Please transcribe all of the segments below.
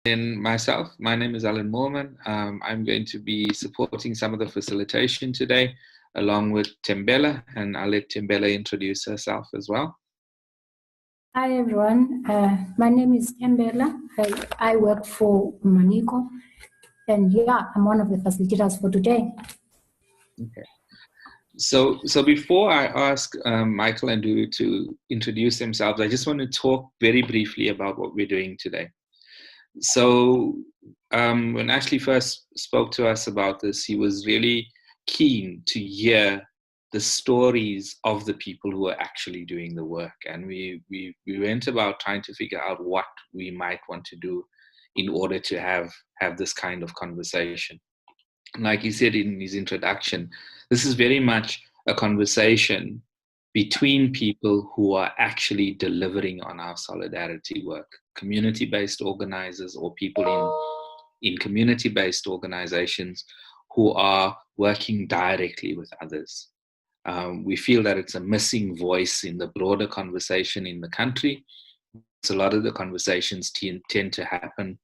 then myself, my name is Alan Moorman. I'm going to be supporting some of the facilitation today, along with Tembela, and I'll let Tembela introduce herself as well. Hi everyone, my name is Tembela. I work for Maniko, and yeah, I'm one of the facilitators for today. Okay. So before I ask Michael and Dudu to introduce themselves, I just want to talk very briefly about what we're doing today. So when Ashley first spoke to us about this, he was really keen to hear the stories of the people who are actually doing the work. And we went about trying to figure out what we might want to do in order to have this kind of conversation. Like he said in his introduction, this is very much a conversation between people who are actually delivering on our solidarity work, community-based organizers or people in community-based organizations who are working directly with others. We feel that it's a missing voice in the broader conversation in the country. So a lot of the conversations tend to happen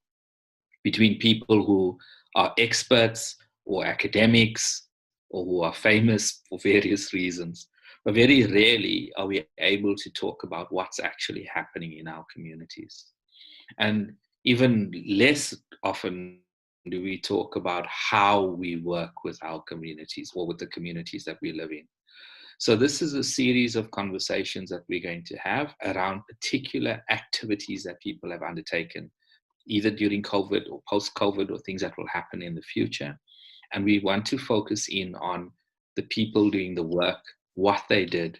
between people who are experts or academics or who are famous for various reasons. But very rarely are we able to talk about what's actually happening in our communities. And even less often do we talk about how we work with our communities or with the communities that we live in. So this is a series of conversations that we're going to have around particular activities that people have undertaken, either during COVID or post-COVID or things that will happen in the future. And we want to focus in on the people doing the work, what they did,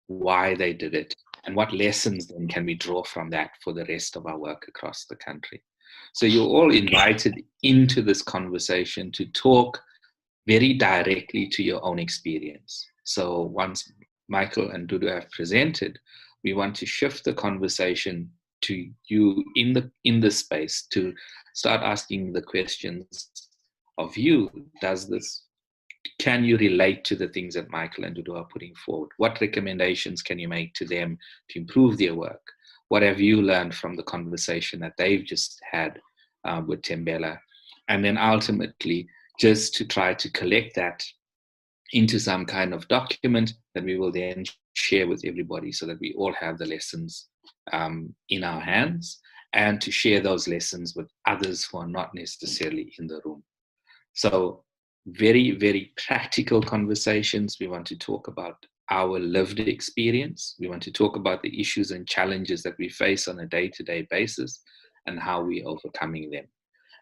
why they did it, and what lessons then can we draw from that for the rest of our work across the country. So you're all invited into this conversation to talk very directly to your own experience. So once Michael and Dudu have presented, we want to shift the conversation to you in the space to start asking the questions of you. Can you relate to the things that Michael and Dudu are putting forward? What recommendations can you make to them to improve their work? What have you learned from the conversation that they've just had with Tembela? And then ultimately, just to try to collect that into some kind of document that we will then share with everybody so that we all have the lessons in our hands, and to share those lessons with others who are not necessarily in the room. So very, very practical conversations. We want to talk about our lived experience. We want to talk about the issues and challenges that we face on a day-to-day basis and how we're overcoming them.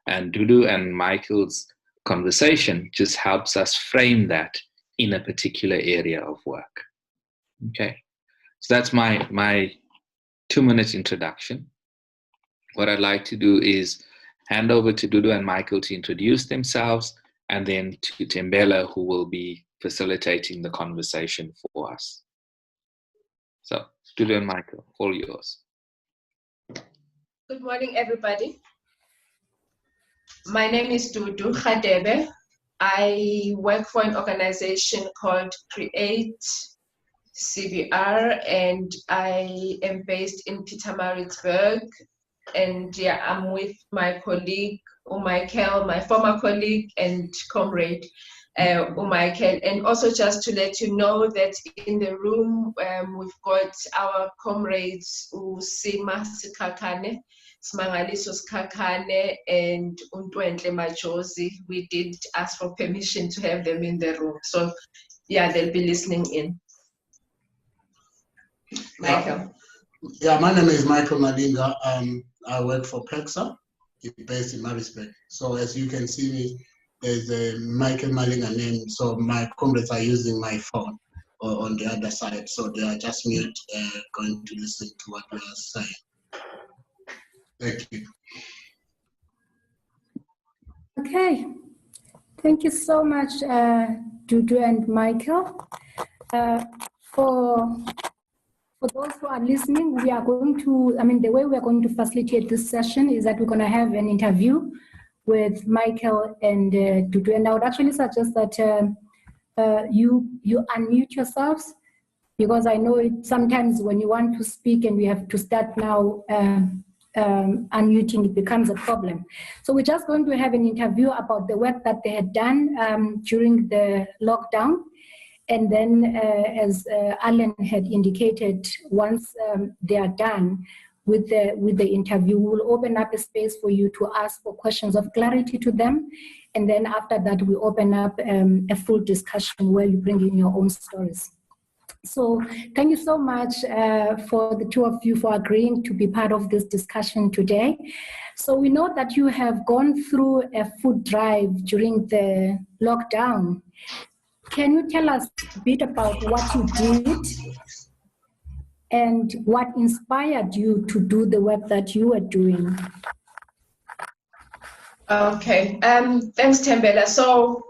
And Dudu and Michael's conversation just helps us frame that in a particular area of work. Okay, so that's my 2-minute introduction. What I'd like to do is hand over to Dudu and Michael to introduce themselves, and then to Tembela, who will be facilitating the conversation for us. So, Dudu and Michael, all yours. Good morning, everybody. My name is Dudu Khadebe. I work for an organization called Create CBR, and I am based in Pietermaritzburg. And yeah, I'm with my colleague, Michael, my former colleague and comrade, Michael. And also just to let you know that in the room, we've got our comrades, Usima Sikakane, Smangaliso Skakane, and Untwentle Majosi. We did ask for permission to have them in the room. So yeah, they'll be listening in. Michael. Yeah, my name is Michael Madinga. I work for PEXA, based in Maritzburg. So as you can see me, there's a Michael Malinga name. So my comrades are using my phone on the other side. So they are just mute, going to listen to what we are saying. Thank you. Okay, thank you so much, Dudu and Michael. For those who are listening, we are going to, the way we are going to facilitate this session is that we're going to have an interview with Michael and Dudu. And I would actually suggest that you unmute yourselves, because I know sometimes when you want to speak and we have to start now, unmuting, it becomes a problem. So we're just going to have an interview about the work that they had done during the lockdown. And then, as Alan had indicated, once they are done with the interview, we'll open up a space for you to ask for questions of clarity to them. And then after that, we open up a full discussion where you bring in your own stories. So thank you so much for the two of you for agreeing to be part of this discussion today. So we know that you have gone through a food drive during the lockdown. Can you tell us a bit about what you did and what inspired you to do the work that you are doing? Okay, thanks, Tembela. So,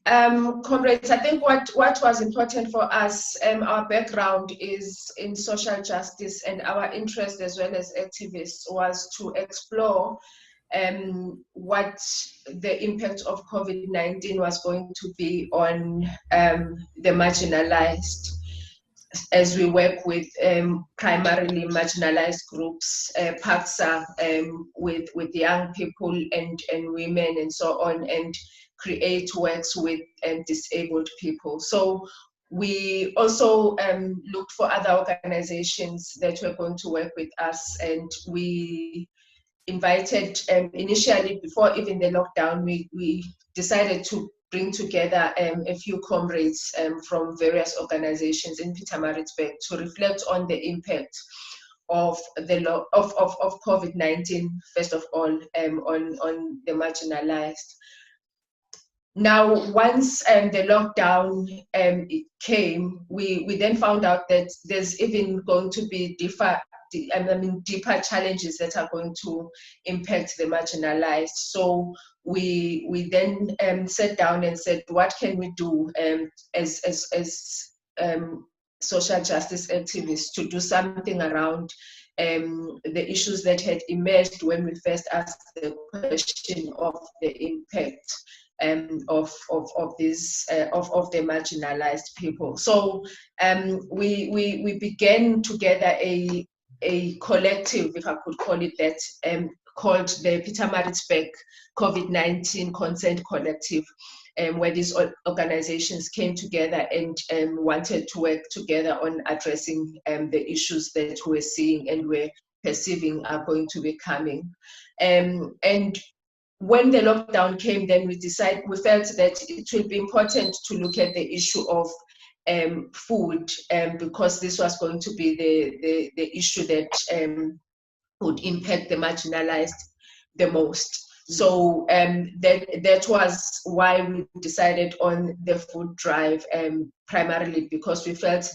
comrades, I think what was important for us, our background is in social justice, and our interest as well as activists was to explore what the impact of COVID-19 was going to be on the marginalized, as we work with primarily marginalized groups, PACSA, with young people and women and so on, and create works with disabled people. So we also looked for other organizations that were going to work with us, and we invited, initially before even the lockdown, we decided to bring together a few comrades from various organizations in Pietermaritzburg to reflect on the impact of the of COVID-19, first of all, on the marginalized. Now, once the lockdown came, we then found out that there's even going to be deeper challenges that are going to impact the marginalized. So we then sat down and said, what can we do as social justice activists to do something around the issues that had emerged when we first asked the question of the impact of the marginalized people. So we began together a collective, if I could call it that, called the Pietermaritzburg COVID-19 Consent Collective, where these organizations came together and wanted to work together on addressing the issues that we're seeing and we're perceiving are going to be coming. And when the lockdown came, then we felt that it would be important to look at the issue of food, because this was going to be the issue that would impact the marginalized the most. So that was why we decided on the food drive, primarily because we felt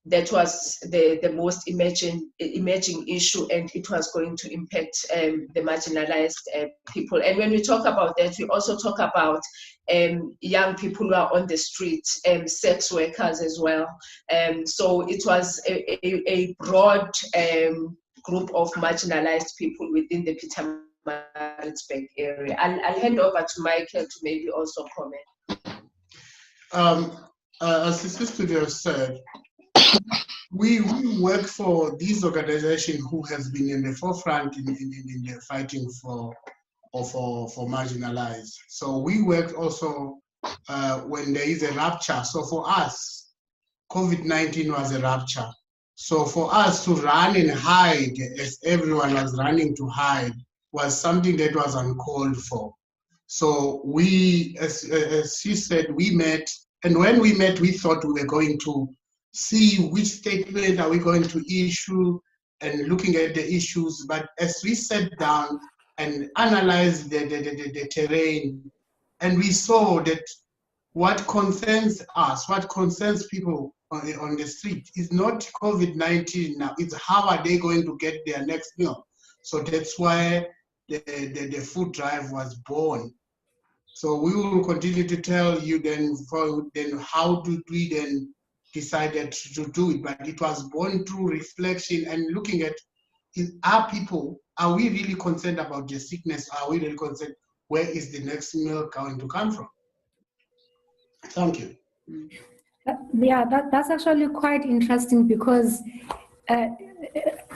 that was the most emerging issue, and it was going to impact the marginalized people. And when we talk about that, we also talk about young people who are on the streets, sex workers as well. So it was a broad group of marginalized people within the Pietermaritzburg area. I'll hand over to Michael to maybe also comment. As the studio said, we work for this organization who has been in the forefront in the fighting for marginalized. So we work also when there is a rupture. So for us, COVID-19 was a rupture. So for us to run and hide, as everyone was running to hide, was something that was uncalled for. So we, as she said, we met, and when we met, we thought we were going to see which statement are we going to issue and looking at the issues. But as we sat down and analyzed the terrain, and we saw that what concerns us, what concerns people on the street is not COVID-19 now, it's how are they going to get their next meal. So that's why the food drive was born. So we will continue to tell you then how did we then decided to do it, but it was born through reflection and looking at are we really concerned about the sickness? Are we really concerned where is the next meal going to come from? Thank you. Yeah, that's actually quite interesting because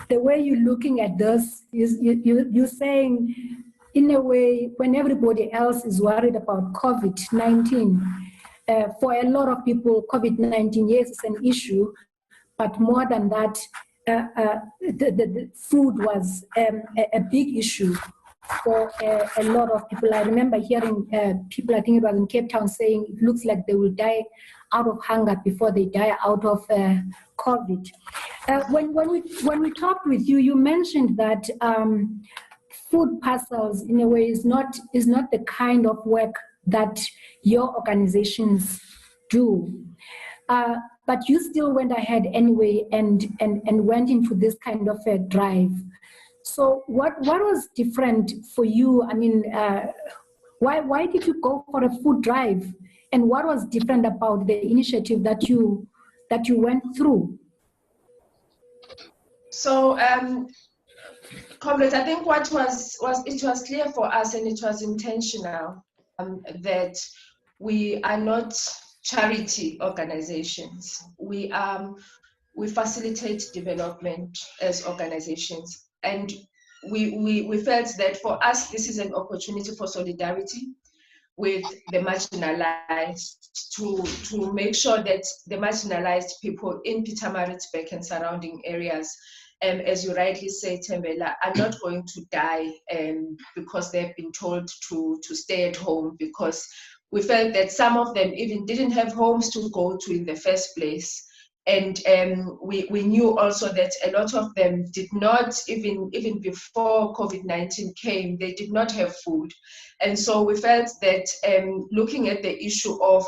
the way you're looking at this is you're saying, in a way, when everybody else is worried about COVID-19, for a lot of people, COVID-19, yes, is an issue, but more than that, the food was a big issue for a lot of people. I remember hearing people, I think it was in Cape Town, saying it looks like they will die out of hunger before they die out of COVID. When we talked with you, you mentioned that food parcels, in a way, is not the kind of work that your organizations do. But you still went ahead anyway and went into this kind of a drive. So what was different for you? I mean, why did you go for a food drive? And what was different about the initiative that you went through? So, comrades, I think what it was clear for us, and it was intentional, that we are not charity organizations. We facilitate development as organizations, and we felt that for us this is an opportunity for solidarity with the marginalized, to make sure that the marginalized people in Pietermaritzburg and surrounding areas, as you rightly say, Thembela, are not going to die because they've been told to stay at home, because we felt that some of them even didn't have homes to go to in the first place. And we knew also that a lot of them did not, even before COVID-19 came, they did not have food. And so we felt that looking at the issue of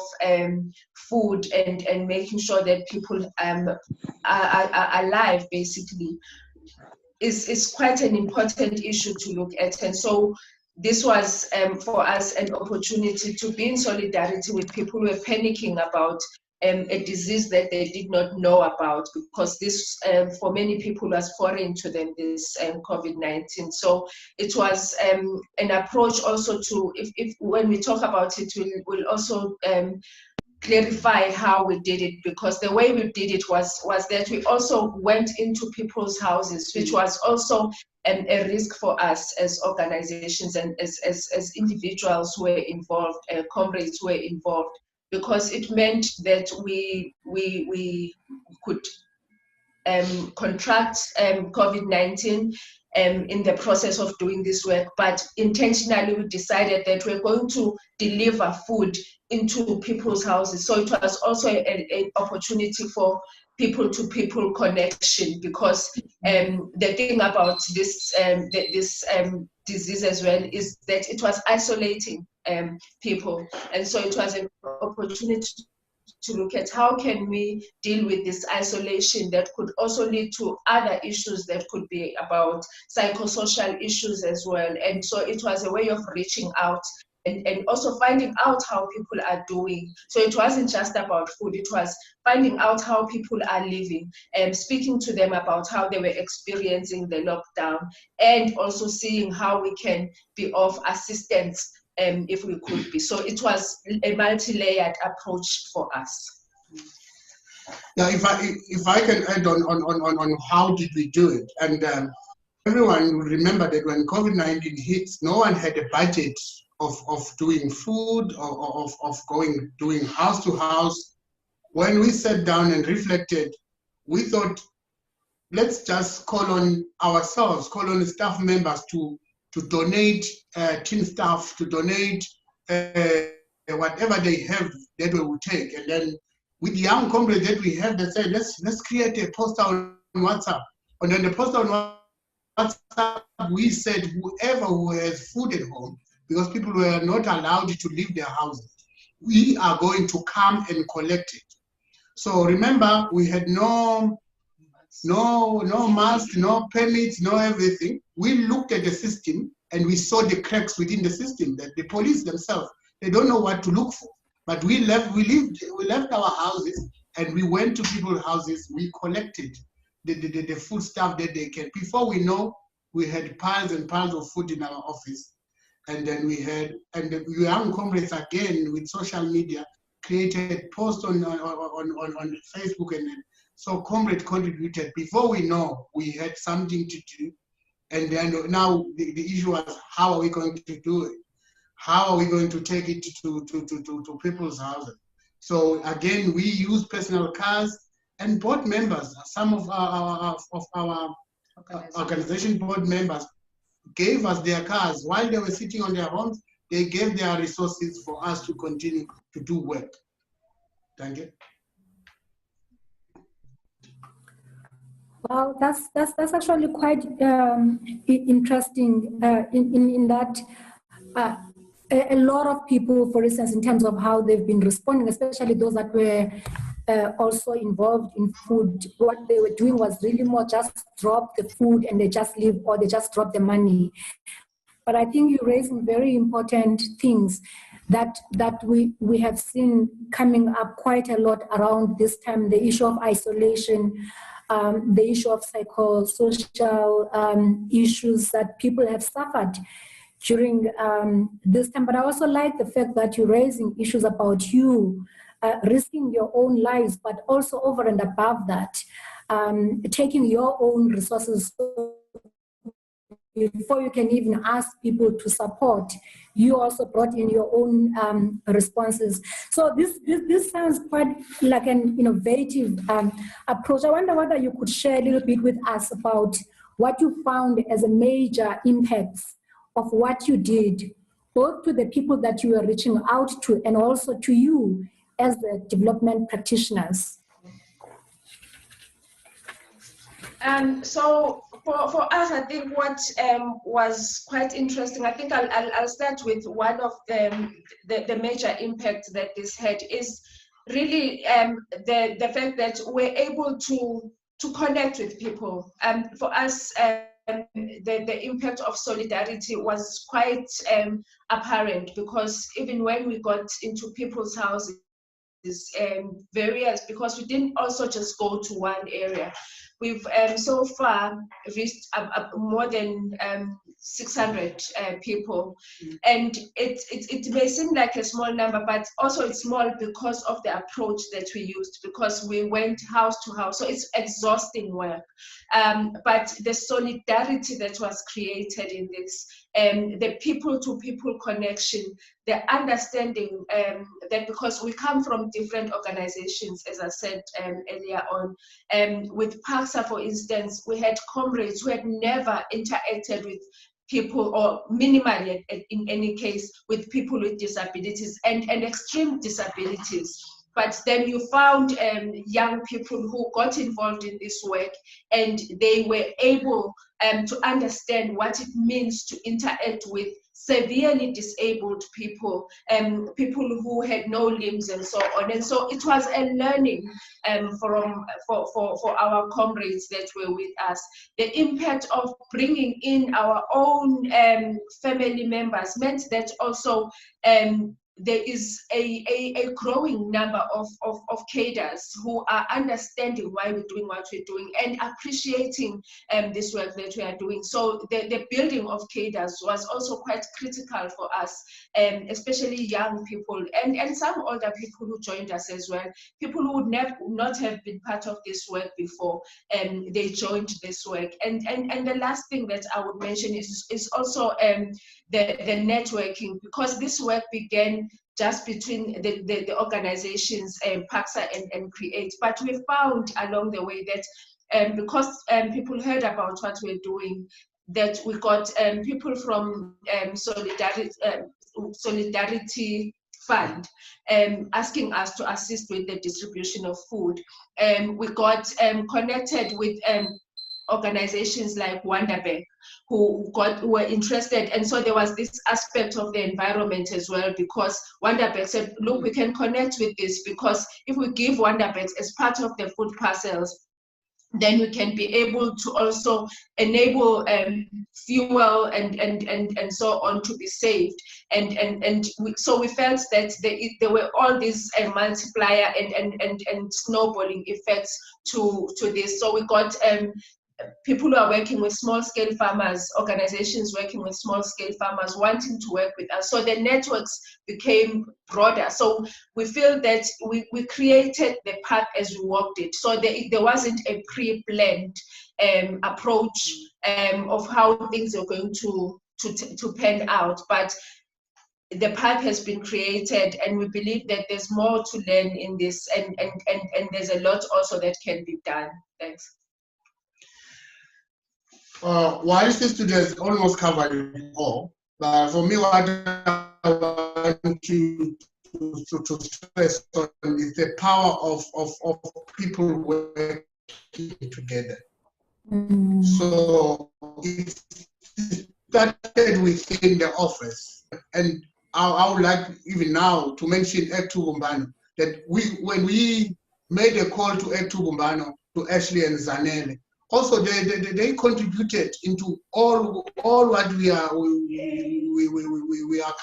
food and making sure that people are alive, basically, is quite an important issue to look at. And so this was, for us, an opportunity to be in solidarity with people who were panicking about a disease that they did not know about, because this, for many people, was foreign to them, this COVID-19. So it was an approach also to, if when we talk about it, we'll also clarify how we did it, because the way we did it was that we also went into people's houses, which was also a risk for us as organizations and as individuals who were involved, comrades who were involved, because it meant that we could contract COVID-19 in the process of doing this work, but intentionally we decided that we're going to deliver food into people's houses. So it was also an opportunity for people-to-people connection, because the thing about this disease as well is that it was isolating people, and so it was an opportunity to look at how can we deal with this isolation that could also lead to other issues that could be about psychosocial issues as well. And so it was a way of reaching out and also finding out how people are doing. So it wasn't just about food, it was finding out how people are living and speaking to them about how they were experiencing the lockdown, and also seeing how we can be of assistance if we could be. So it was a multi-layered approach for us. Yeah, if I can add on how did we do it, and everyone will remember that when COVID-19 hits, no one had a budget of doing food or of doing house to house. When we sat down and reflected, we thought, let's just call on ourselves, call on the staff members to donate, team staff to donate whatever they have that we will take. And then with the young comrades that we have, they said, let's create a poster on WhatsApp. And then the poster on WhatsApp, we said whoever who has food at home, because people were not allowed to leave their houses, we are going to come and collect it. So remember, we had no mask, no permits, no everything. We looked at the system and we saw the cracks within the system, that the police themselves, they don't know what to look for. But we left our houses and we went to people's houses. We collected the food stuff that they can. Before we know, we had piles and piles of food in our office. And then we had, and the young comrades again with social media created posts on Facebook and So Comrade contributed. Before we know, we had something to do. And then now the issue was, how are we going to do it? How are we going to take it to people's houses? So again, we use personal cars, and board members, some of our organization board members gave us their cars. While they were sitting on their homes, they gave their resources for us to continue to do work. Thank you. Well, that's actually quite interesting in that a lot of people, for instance, in terms of how they've been responding, especially those that were also involved in food, what they were doing was really more just drop the food and they just leave, or they just drop the money. But I think you raise some very important things that we have seen coming up quite a lot around this time: the issue of isolation, the issue of psychosocial issues that people have suffered during this time. But I also like the fact that you're raising issues about you risking your own lives, but also over and above that, taking your own resources before you can even ask people to support. You also brought in your own responses. So this sounds quite like an innovative approach. I wonder whether you could share a little bit with us about what you found as a major impacts of what you did, both to the people that you were reaching out to and also to you as the development practitioners. So for us, I think what was quite interesting, I think I'll start with one of the major impacts that this had is really the fact that we're able to connect with people. For us, the impact of solidarity was quite apparent, because even when we got into people's houses, various, because we didn't also just go to one area. We've so far reached more than 600 people, and it may seem like a small number, but also it's small because of the approach that we used, because we went house to house, so it's exhausting work. But the solidarity that was created in this, the people-to-people connection, the understanding that because we come from different organizations, as I said earlier on, with PACSA, for instance, we had comrades who had never interacted with people, or minimally in any case, with people with disabilities and extreme disabilities. But then you found young people who got involved in this work, and they were able to understand what it means to interact with severely disabled people, people who had no limbs and so on. And so it was a learning for our comrades that were with us. The impact of bringing in our own family members meant that also there is a growing number of cadres who are understanding why we're doing what we're doing and appreciating this work that we are doing. So the building of cadres was also quite critical for us, especially young people and some older people who joined us as well, people who would not have been part of this work before, and they joined this work. And the last thing that I would mention is also the networking, because this work began just between the organizations, PACSA and CREATE. But we found along the way that because people heard about what we're doing, that we got people from Solidarity Fund asking us to assist with the distribution of food. We got connected with organizations like Wonderbank who were interested, and so there was this aspect of the environment as well, because Wonderbank said, look, we can connect with this, because if we give Wonderbank as part of the food parcels, then we can be able to also enable fuel and so on to be saved. So we felt that there were all these multiplier and snowballing effects to this. So we got people who are working with small-scale farmers, organizations working with small-scale farmers wanting to work with us. So the networks became broader. So we feel that we created the path as we walked it. So there wasn't a pre-planned approach of how things are going to pan out. But the path has been created, and we believe that there's more to learn in this, and there's a lot also that can be done. Thanks. While the students almost covered it all, but for me, what I want to stress on is the power of people working together. Mm. So it started within the office, and I would like even now to mention Act 2 Bumbano, that when we made a call to Act 2 Bumbano, to Ashley and Zanele, also they contributed into all what we are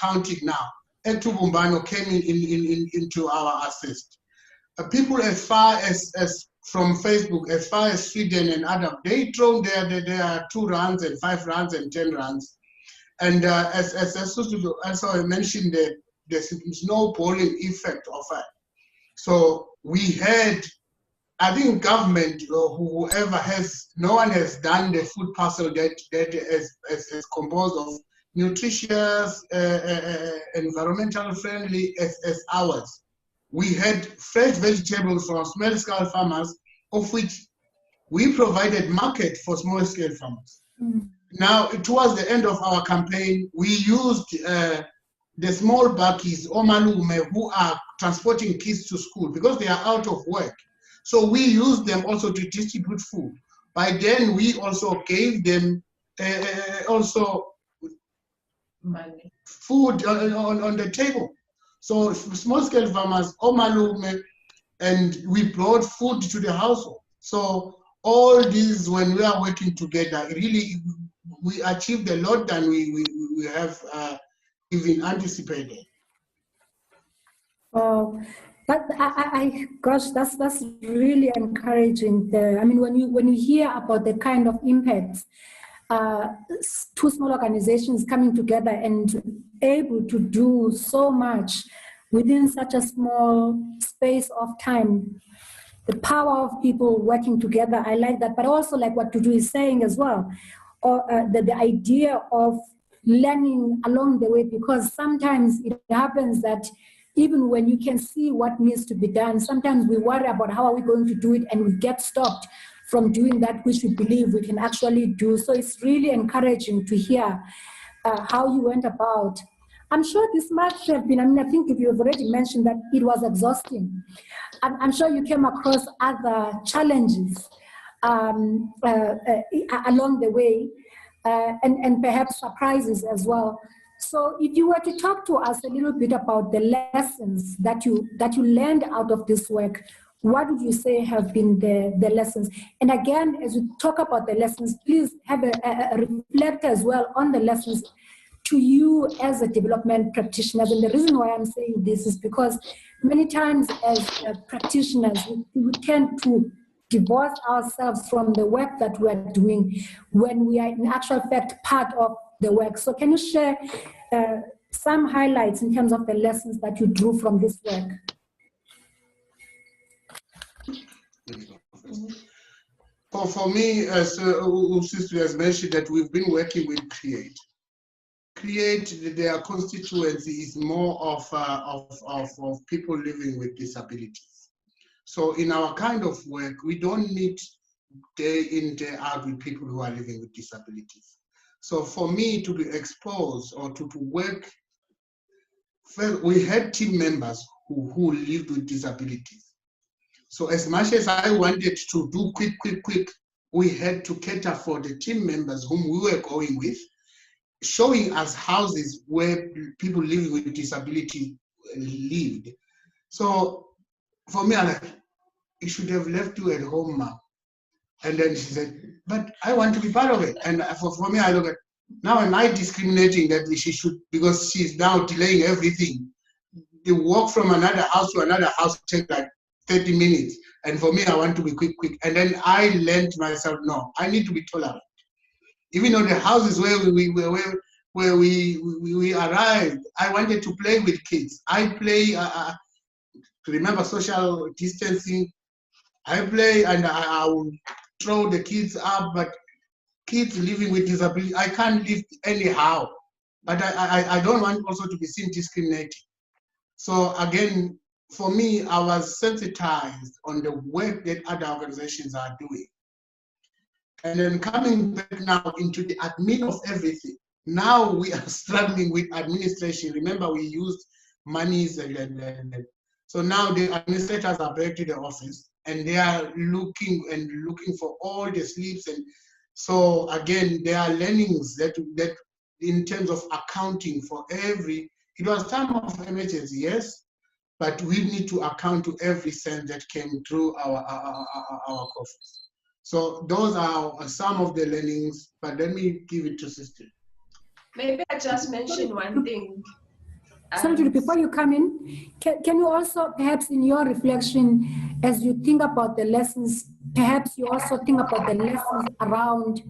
counting now. Act 2 Bumbano came into our assist. People as far as from Facebook, as far as Sweden and other, they throw their 2 rounds and 5 rounds and 10 rounds. And as I mentioned, the snowballing effect of it. So we had, I think government or whoever no one has done the food parcel that is composed of nutritious, environmental friendly as ours. We had fresh vegetables from small-scale farmers, of which we provided market for small-scale farmers. Mm. Now, towards the end of our campaign, we used the small bakkies, omalume, who are transporting kids to school because they are out of work. So we used them also to distribute food. By then, we also gave them Money. Food on the table. So small-scale farmers, omalume, and we brought food to the household. So all these, when we are working together, really we achieved a lot than we have even anticipated. But gosh, that's really encouraging. I mean, when you hear about the kind of impacts, 2 small organizations coming together and able to do so much within such a small space of time, the power of people working together, I like that. But also like what Tutu is saying as well, or the idea of learning along the way, because sometimes it happens that even when you can see what needs to be done, sometimes we worry about how are we going to do it, and we get stopped from doing that which we believe we can actually do. So it's really encouraging to hear how you went about. I'm sure this must have been, I mean, I think if you have already mentioned that it was exhausting. I'm sure you came across other challenges along the way, and perhaps surprises as well. So if you were to talk to us a little bit about the lessons that you learned out of this work, what would you say have been the lessons? And again, as we talk about the lessons, please have a reflect as well on the lessons to you as a development practitioner. And the reason why I'm saying this is because many times as practitioners, we tend to divorce ourselves from the work that we're doing when we are in actual fact part of the work. So can you share some highlights in terms of the lessons that you drew from this work? For me, as Sister has mentioned, that we've been working with CREATE. CREATE, their constituency is more of people living with disabilities. So in our kind of work, we don't need day in, day out with people who are living with disabilities. So for me to be exposed or to work, we had team members who lived with disabilities. So as much as I wanted to do quick, we had to cater for the team members whom we were going with, showing us houses where people living with disability lived. So for me, I'm like, you should have left you at home, Mom. And then she said, but I want to be part of it. And for me, I look at, now am I discriminating that she should, because she's now delaying everything. The walk from another house to another house takes like 30 minutes. And for me, I want to be quick. And then I learned myself, no, I need to be tolerant. Even on the houses where we arrived, I wanted to play with kids. I play, to remember social distancing, I play and I will throw the kids up, but kids living with disability, I can't live anyhow. But I don't want also to be seen discriminating. So again, for me, I was sensitized on the work that other organizations are doing. And then coming back now into the admin of everything. Now we are struggling with administration. Remember, we used monies so now the administrators are back to the office and they are looking for all the slips. And so again, there are learnings that in terms of accounting for every, it was time of emergency, yes, but we need to account to every cent that came through our coffers. So those are some of the learnings, but let me give it to Sister. Maybe I just mention one thing. Sorry, Judy, before you come in, can you also, perhaps in your reflection, as you think about the lessons, perhaps you also think about the lessons around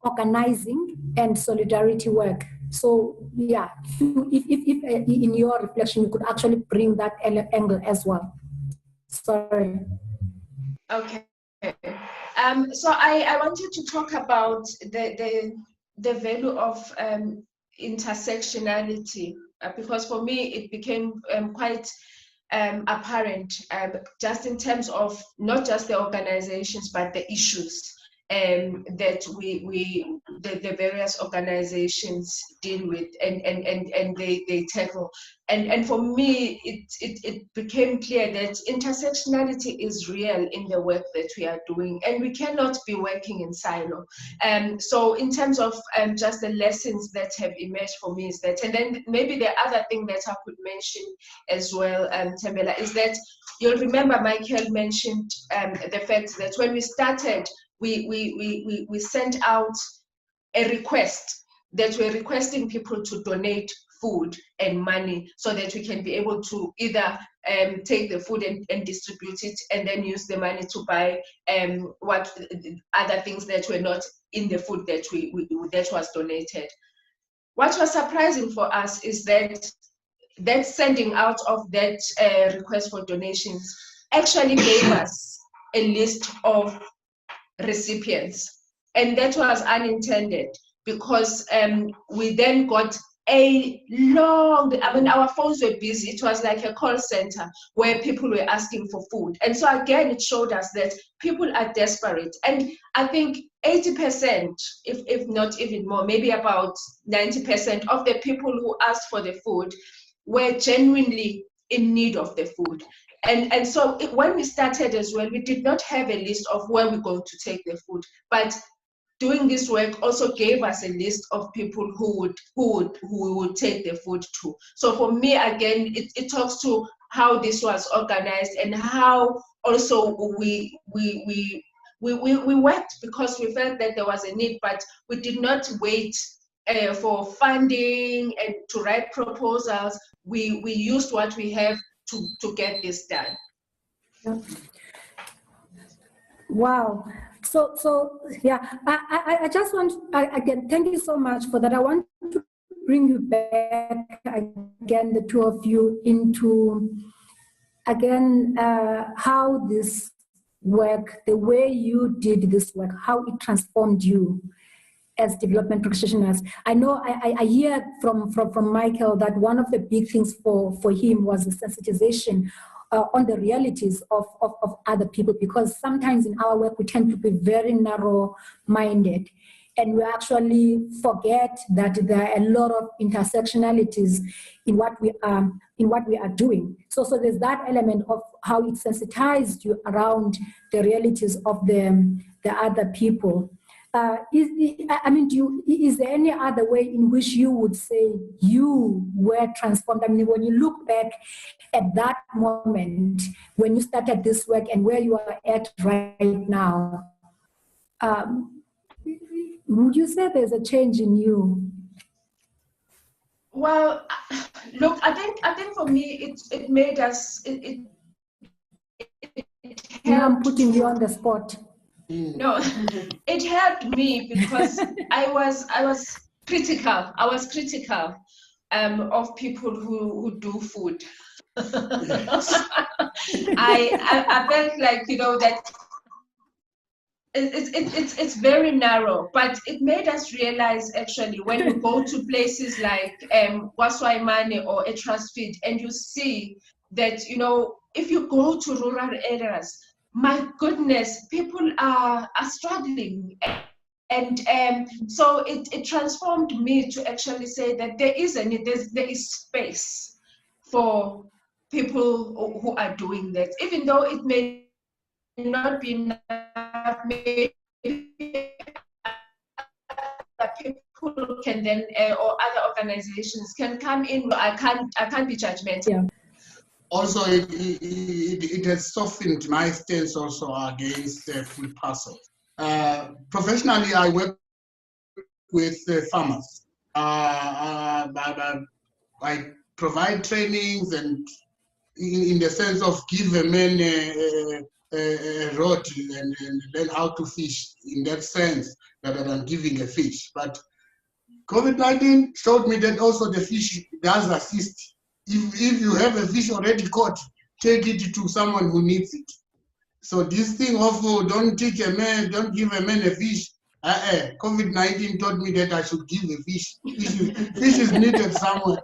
organizing and solidarity work. So yeah, if in your reflection, you could actually bring that angle as well. Sorry. Okay. So I wanted to talk about the value of intersectionality, because for me it became quite apparent, just in terms of not just the organizations but the issues that the various organizations deal with and they tackle. And for me, it became clear that intersectionality is real in the work that we are doing, and we cannot be working in silo. So in terms of just the lessons that have emerged for me is that, and then maybe the other thing that I could mention as well, Thembela, is that you'll remember Michael mentioned the fact that when we started, we sent out a request that we're requesting people to donate food and money so that we can be able to either take the food and distribute it and then use the money to buy what other things that were not in the food that that was donated. What was surprising for us is that sending out of that request for donations actually gave us a list of recipients, and that was unintended because we then got a long, I mean, our phones were busy. It was like a call center where people were asking for food. And so again, it showed us that people are desperate. And I think 80%, if not even more, maybe about 90% of the people who asked for the food were genuinely in need of the food. And so when we started as well, we did not have a list of where we're going to take the food, but doing this work also gave us a list of people who would take the food to. So for me, again, it talks to how this was organized and how also we worked because we felt that there was a need, but we did not wait for funding and to write proposals. We used what we have to get this done. Yeah. Wow. So yeah, I just want, again, thank you so much for that. I want to bring you back again, the two of you, into again how this work, the way you did this work, how it transformed you as development practitioners. I know I hear from Michael that one of the big things for him was the sensitization on the realities of other people, because sometimes in our work we tend to be very narrow-minded and we actually forget that there are a lot of intersectionalities in what we are doing. So there's that element of how it sensitized you around the realities of the other people. Is there any other way in which you would say you were transformed? I mean, when you look back at that moment, when you started this work and where you are at right now, would you say there's a change in you? Well, look, I think for me, it made us, it I'm helped putting you to- on the spot. No, it helped me because I was critical. I was critical of people who do food. I felt like, you know, that it's very narrow, but it made us realize actually when you go to places like Waswaimane or Etrasfit, and you see that, you know, if you go to rural areas, my goodness, people are struggling. And so it transformed me to actually say that there is space for people who are doing that, even though it may not be enough. Maybe people can then or other organizations can come in. I can't be judgmental. Yeah. Also, it has softened my stance also against food parcels. Professionally, I work with farmers. I provide trainings and in the sense of give a man a rod and learn how to fish in that sense, rather than giving a fish. But COVID-19 showed me that also the fish does assist. If you have a fish already caught, take it to someone who needs it. So this thing of don't give a man a fish. COVID-19 taught me that I should give a fish. Fish is needed somewhere.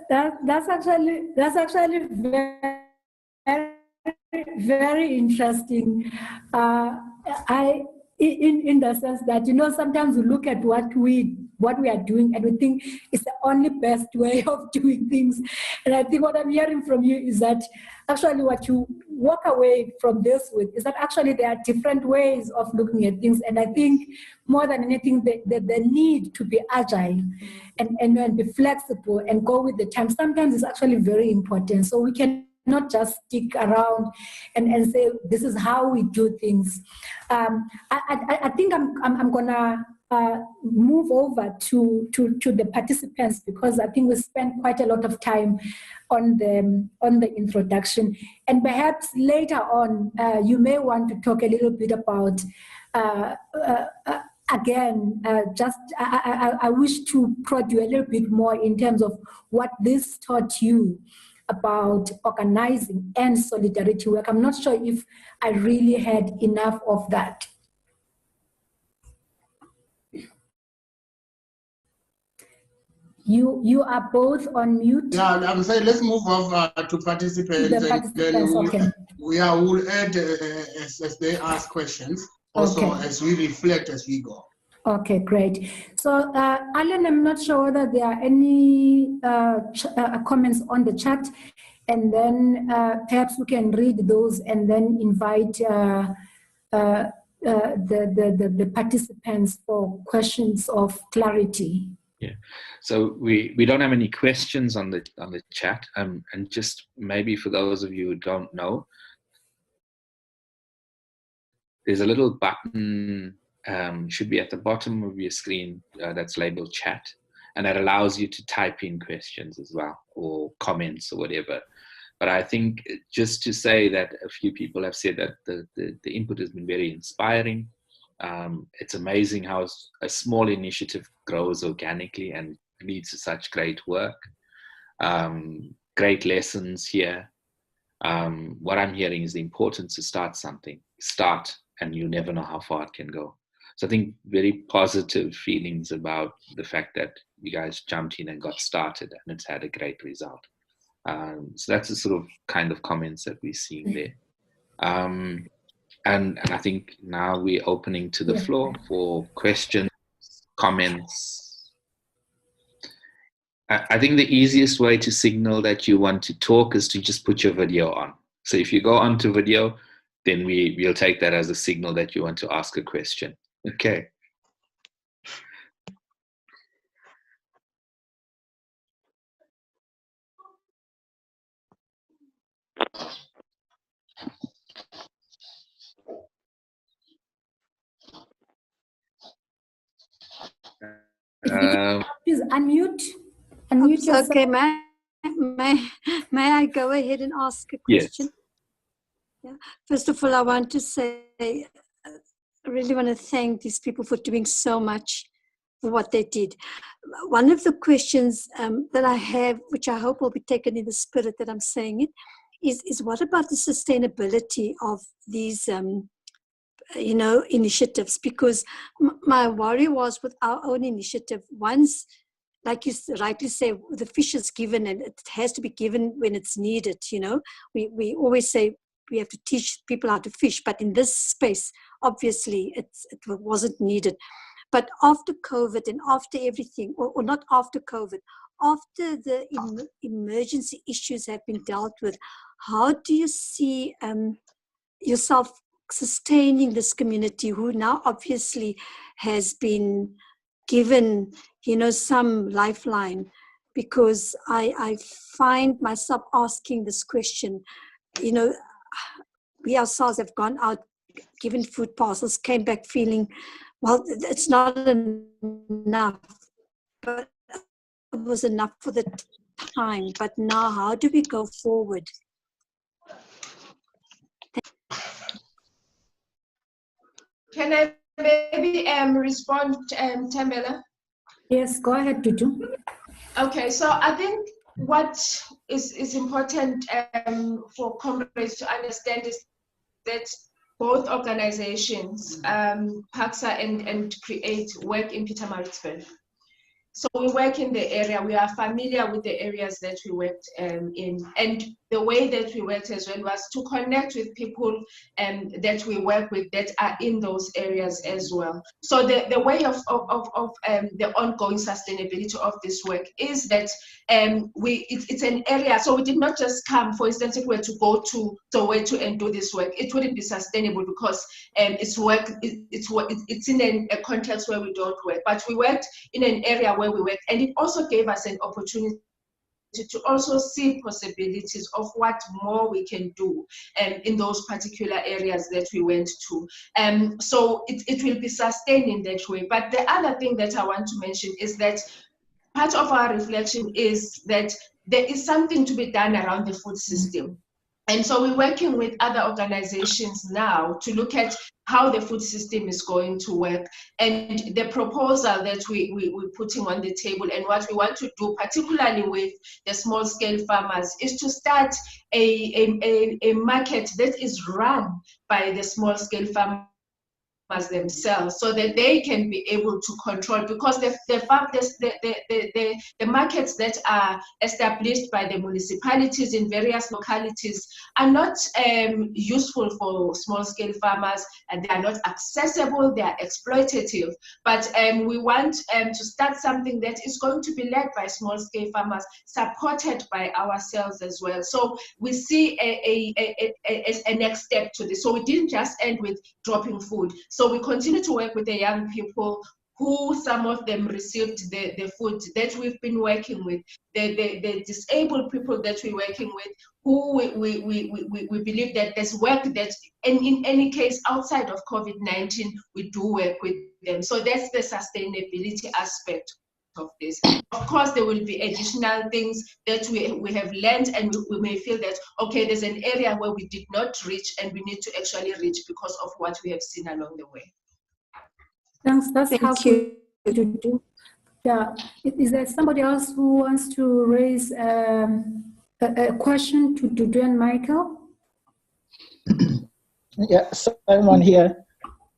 That's actually very interesting. In the sense that, you know, sometimes we look at what we are doing and we think it's the only best way of doing things. And I think what I'm hearing from you is that actually what you walk away from this with is that actually there are different ways of looking at things. And I think more than anything, the need to be agile and be flexible and go with the time sometimes is actually very important. So we can not just stick around and say this is how we do things. I think I'm gonna move over to the participants, because I think we spent quite a lot of time on the introduction, and perhaps later on you may want to talk a little bit about again, I wish to prod you a little bit more in terms of what this taught you about organizing and solidarity work. I'm not sure if I really had enough of that. You are both on mute. Yeah, I'm saying let's move over to participants. The participants, and then okay. we'll add as they ask questions, also Okay. as we reflect as we go. Okay, great. So, Alan, I'm not sure whether there are any comments on the chat, and then perhaps we can read those and then invite the participants for questions of clarity. Yeah, so we don't have any questions on the chat, and just maybe for those of you who don't know, there's a little button, should be at the bottom of your screen, that's labeled chat, and that allows you to type in questions as well, or comments or whatever. But I think just to say that a few people have said that the input has been very inspiring. It's amazing how a small initiative grows organically and leads to such great work. Great lessons here. What I'm hearing is the importance to start something. Start, and you never know how far it can go. So I think very positive feelings about the fact that you guys jumped in and got started, and it's had a great result. So that's the sort of kind of comments that we're seeing there. And I think now we're opening to the floor for questions, comments. I think the easiest way to signal that you want to talk is to just put your video on. So if you go onto video, then we'll take that as a signal that you want to ask a question. Okay. Please unmute yourself. Okay, man. may I go ahead and ask a question? Yes. Yeah. First of all, I want to say, I really want to thank these people for doing so much for what they did. One of the questions that I have, which I hope will be taken in the spirit that I'm saying it, is what about the sustainability of these initiatives? Because my worry was with our own initiative, once, like you rightly say, the fish is given and it has to be given when it's needed. We always say we have to teach people how to fish, but in this space, obviously it wasn't needed. But after COVID and after everything, or not after COVID, after the emergency issues have been dealt with, how do you see yourself sustaining this community who now obviously has been given, some lifeline? Because I find myself asking this question. We ourselves have gone out, given food parcels, came back feeling, well, it's not enough, but it was enough for the time. But now, how do we go forward? Can I maybe respond, Thembela? Yes, go ahead, Tutu. Okay, so I think what is important for comrades to understand is that both organizations, PAXA and CREATE, work in Pietermaritzburg. So we work in the area, we are familiar with the areas that we worked in. And the way that we worked as well was to connect with people that we work with that are in those areas as well. So the way of the ongoing sustainability of this work is that it's an area, so we did not just come, for instance, if we were to go to Soweto and do this work, it wouldn't be sustainable because it's in a context where we don't work. But we worked in an area where we work, and it also gave us an opportunity to also see possibilities of what more we can do in those particular areas that we went to. So it will be sustained in that way. But the other thing that I want to mention is that part of our reflection is that there is something to be done around the food system. And so we're working with other organizations now to look at how the food system is going to work. And the proposal that we're putting on the table and what we want to do, particularly with the small scale farmers, is to start a market that is run by the small scale farmers themselves, so that they can be able to control, because the markets that are established by the municipalities in various localities are not useful for small-scale farmers, and they are not accessible, they are exploitative. But we want to start something that is going to be led by small-scale farmers, supported by ourselves as well. So we see a next step to this. So we didn't just end with dropping food. So we continue to work with the young people who, some of them received the food that we've been working with, the disabled people that we're working with, who we believe that there's work that, and in any case, outside of COVID-19, we do work with them. So that's the sustainability aspect of this. Of course, there will be additional things that we have learned, and we may feel that, okay, there's an area where we did not reach and we need to actually reach because of what we have seen along the way. Thanks, that's Thank helpful you. to do. Yeah, is there somebody else who wants to raise a question to Dudu and Michael? Yeah, Simon here.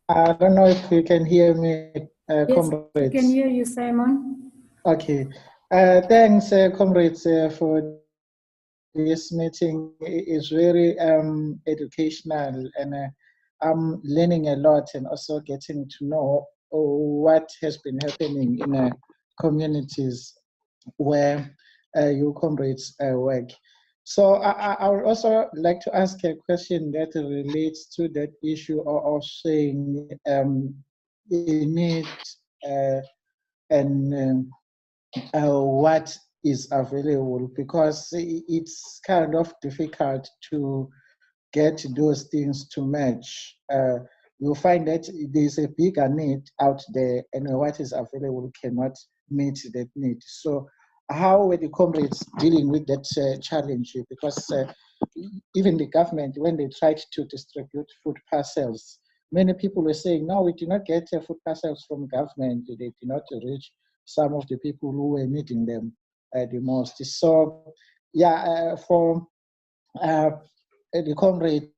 I don't know if you can hear me, Yes, comrades. I can hear you, Simon. Okay. Thanks, comrades, for this meeting. It's very educational, and I'm learning a lot and also getting to know what has been happening in communities where you comrades work. So I would also like to ask a question that relates to that issue of saying you need and what is available, because it's kind of difficult to get those things to match. You'll find that there's a bigger need out there, and what is available cannot meet that need. So how were the comrades dealing with that challenge? Because even the government, when they tried to distribute food parcels, many people were saying, no, we did not get food parcels from government. They did not reach some of the people who were needing them the most. So, yeah, for the comrades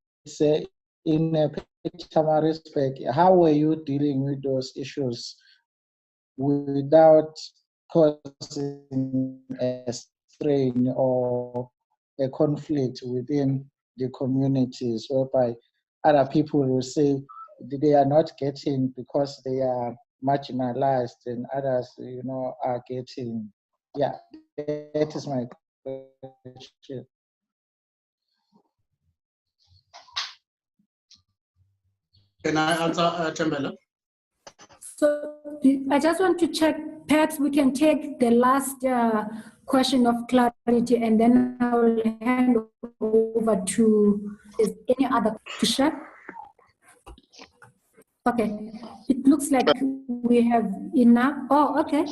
in Pietermaritzburg, how were you dealing with those issues without causing a strain or a conflict within the communities, whereby other people will say they are not getting because they are marginalized, and others, are getting? Yeah, that is my question. Can I answer, Tembela? So I just want to check, perhaps we can take the last question of clarity, and then I will hand over to any other question. Okay, it looks like we have enough. Oh, okay.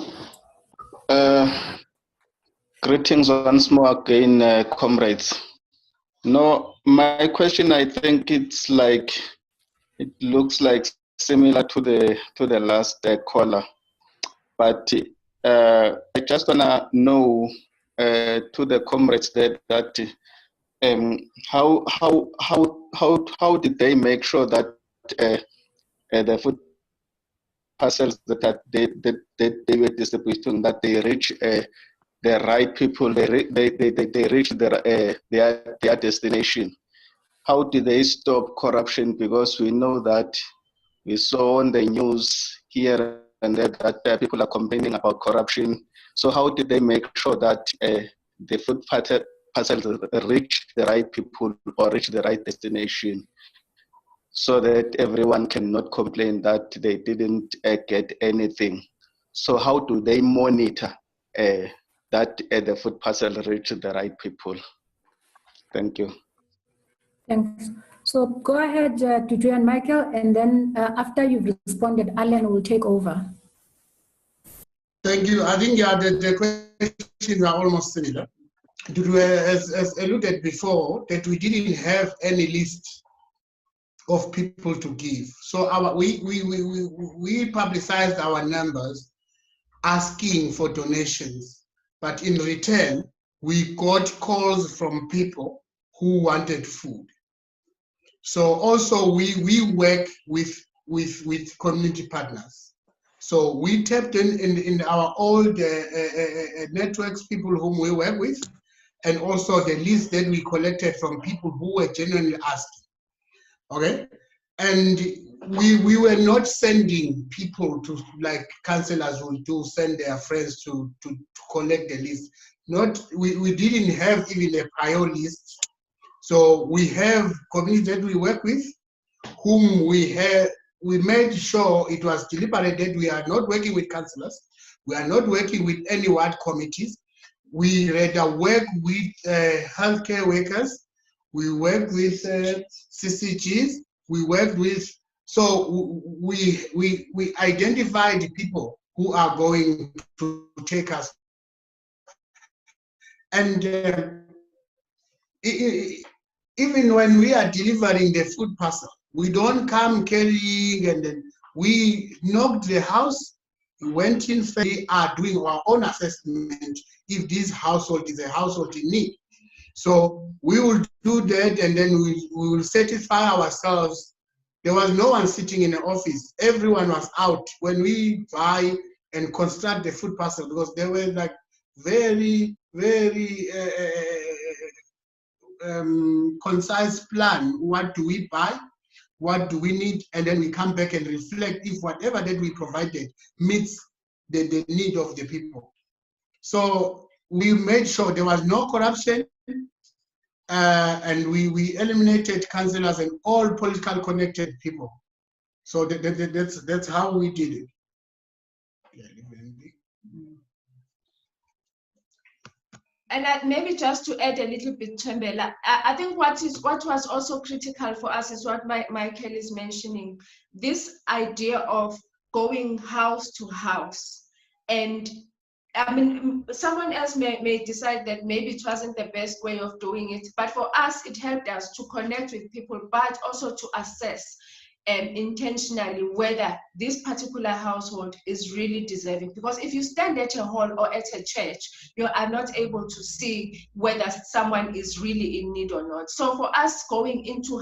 Greetings once more again, comrades. No, my question, I think it looks like similar to the last caller, but I just wanna know to the comrades that how did they make sure that the food parcels that they were distributing, that they reach the right people, they reach their destination? How did they stop corruption? Because we know that we saw on the news here and there that people are complaining about corruption. So how did they make sure that the food parcels reach the right people or reach the right destination, so that everyone cannot complain that they didn't get anything? So how do they monitor that the food parcel reach the right people? Thank you. Thanks. So go ahead, Tutu and Michael, and then after you've responded, Alan will take over. Thank you. I think the questions are almost similar. As alluded before, that we didn't have any list of people to give. So we publicized our numbers asking for donations, but in return, we got calls from people who wanted food. So also we work with community partners. So we tapped in our old networks, people whom we work with, and also the list that we collected from people who were genuinely asking. Okay, and we were not sending people to, like councillors will do, send their friends to collect the list. We didn't have even a prior list. So we have communities that we work with, whom we made sure it was deliberate that we are not working with councillors, we are not working with any ward committees. We rather work with healthcare workers, we work with CCGs, we work with, so we identify the people who are going to take us. And even when we are delivering the food parcel, we don't come carrying, and then we knocked the house, we went in, we are doing our own assessment if this household is a household in need. So we will do that, and then we will satisfy ourselves. There was no one sitting in the office. Everyone was out when we buy and construct the food parcel, because they were like very, very concise plan. What do we buy? What do we need? And then we come back and reflect if whatever that we provided meets the need of the people. So we made sure there was no corruption, and we eliminated councillors and all political connected people. So that's how we did it. And maybe just to add a little bit, Tembela, I think what was also critical for us is what Michael is mentioning, this idea of going house to house. And I mean, someone else may decide that maybe it wasn't the best way of doing it, but for us, it helped us to connect with people, but also to assess intentionally whether this particular household is really deserving. Because if you stand at a hall or at a church, you are not able to see whether someone is really in need or not. So for us going into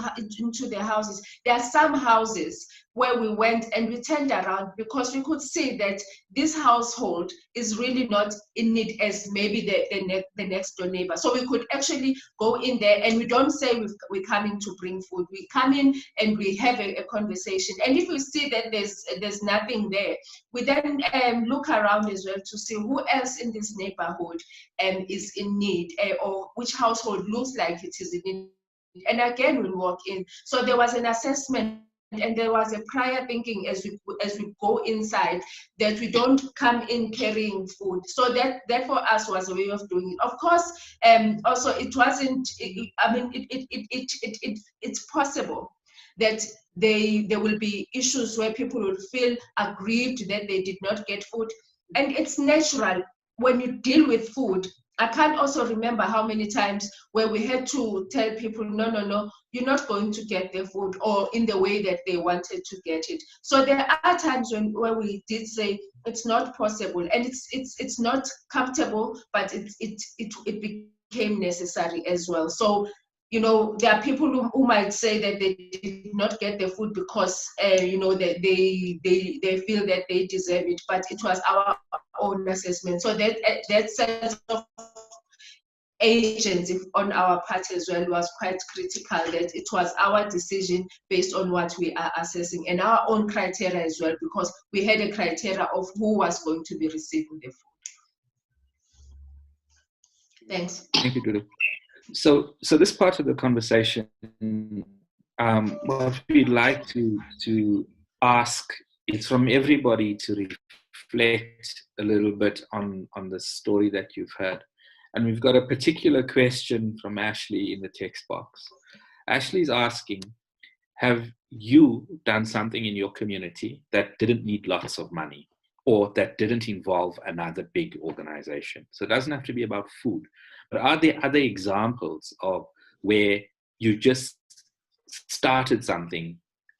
the houses, there are some houses where we went and we turned around because we could see that this household is really not in need as maybe the next door neighbor. So we could actually go in there, and we don't say we're coming to bring food. We come in and we have a conversation. And if we see that there's nothing there, we then look around as well to see who else in this neighborhood is in need, or which household looks like it is in need. And again, we walk in. So there was an assessment, and there was a prior thinking as we go inside that we don't come in carrying food. So that for us was a way of doing it. Of course, also it wasn't. It's possible that there will be issues where people will feel aggrieved that they did not get food, and it's natural when you deal with food. I can't also remember how many times where we had to tell people, no, you're not going to get the food or in the way that they wanted to get it. So there are times where we did say it's not possible, and it's not comfortable, but it became necessary as well. So, you know, there are people who might say that they did not get the food because, that they feel that they deserve it, but it was our own assessment. So that sense of agency on our part as well was quite critical, that it was our decision based on what we are assessing and our own criteria as well, because we had a criteria of who was going to be receiving the food. Thanks. Thank you, Dudu. So this part of the conversation, what we'd like to ask is from everybody to reflect a little bit on the story that you've heard. And we've got a particular question from Ashley in the text box. Ashley's asking, have you done something in your community that didn't need lots of money or that didn't involve another big organization? So it doesn't have to be about food, but are there other examples of where you just started something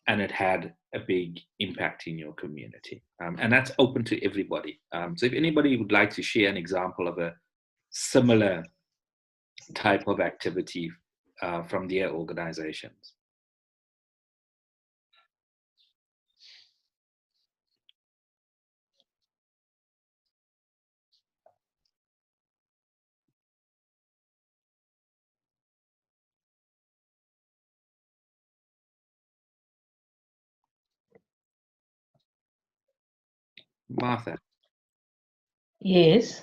and it had a big impact in your community? And that's open to everybody. So if anybody would like to share an example of a similar type of activity from their organizations. Martha. Yes.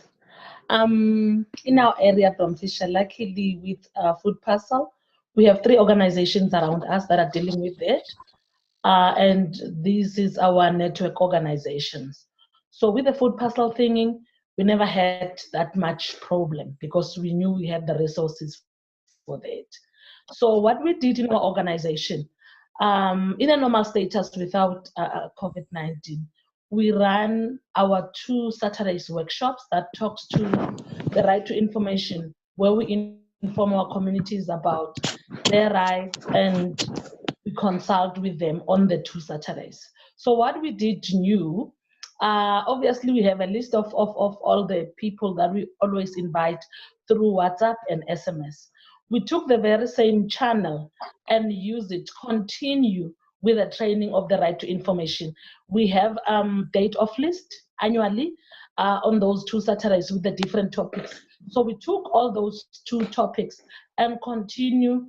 In our area from Fisher, luckily with Food Parcel, we have 3 organizations around us that are dealing with it. And this is our network organizations. So with the Food Parcel thingy, we never had that much problem because we knew we had the resources for that. So what we did in our organization, in a normal status without COVID-19, we ran our 2 Saturdays workshops that talks to the right to information, where we inform our communities about their rights and we consult with them on the 2 Saturdays. So what we did new, obviously we have a list of all the people that we always invite through WhatsApp and SMS. We took the very same channel and use it, continue with the training of the right to information. We have date of list annually on those 2 Saturdays with the different topics. So we took all those 2 topics and continue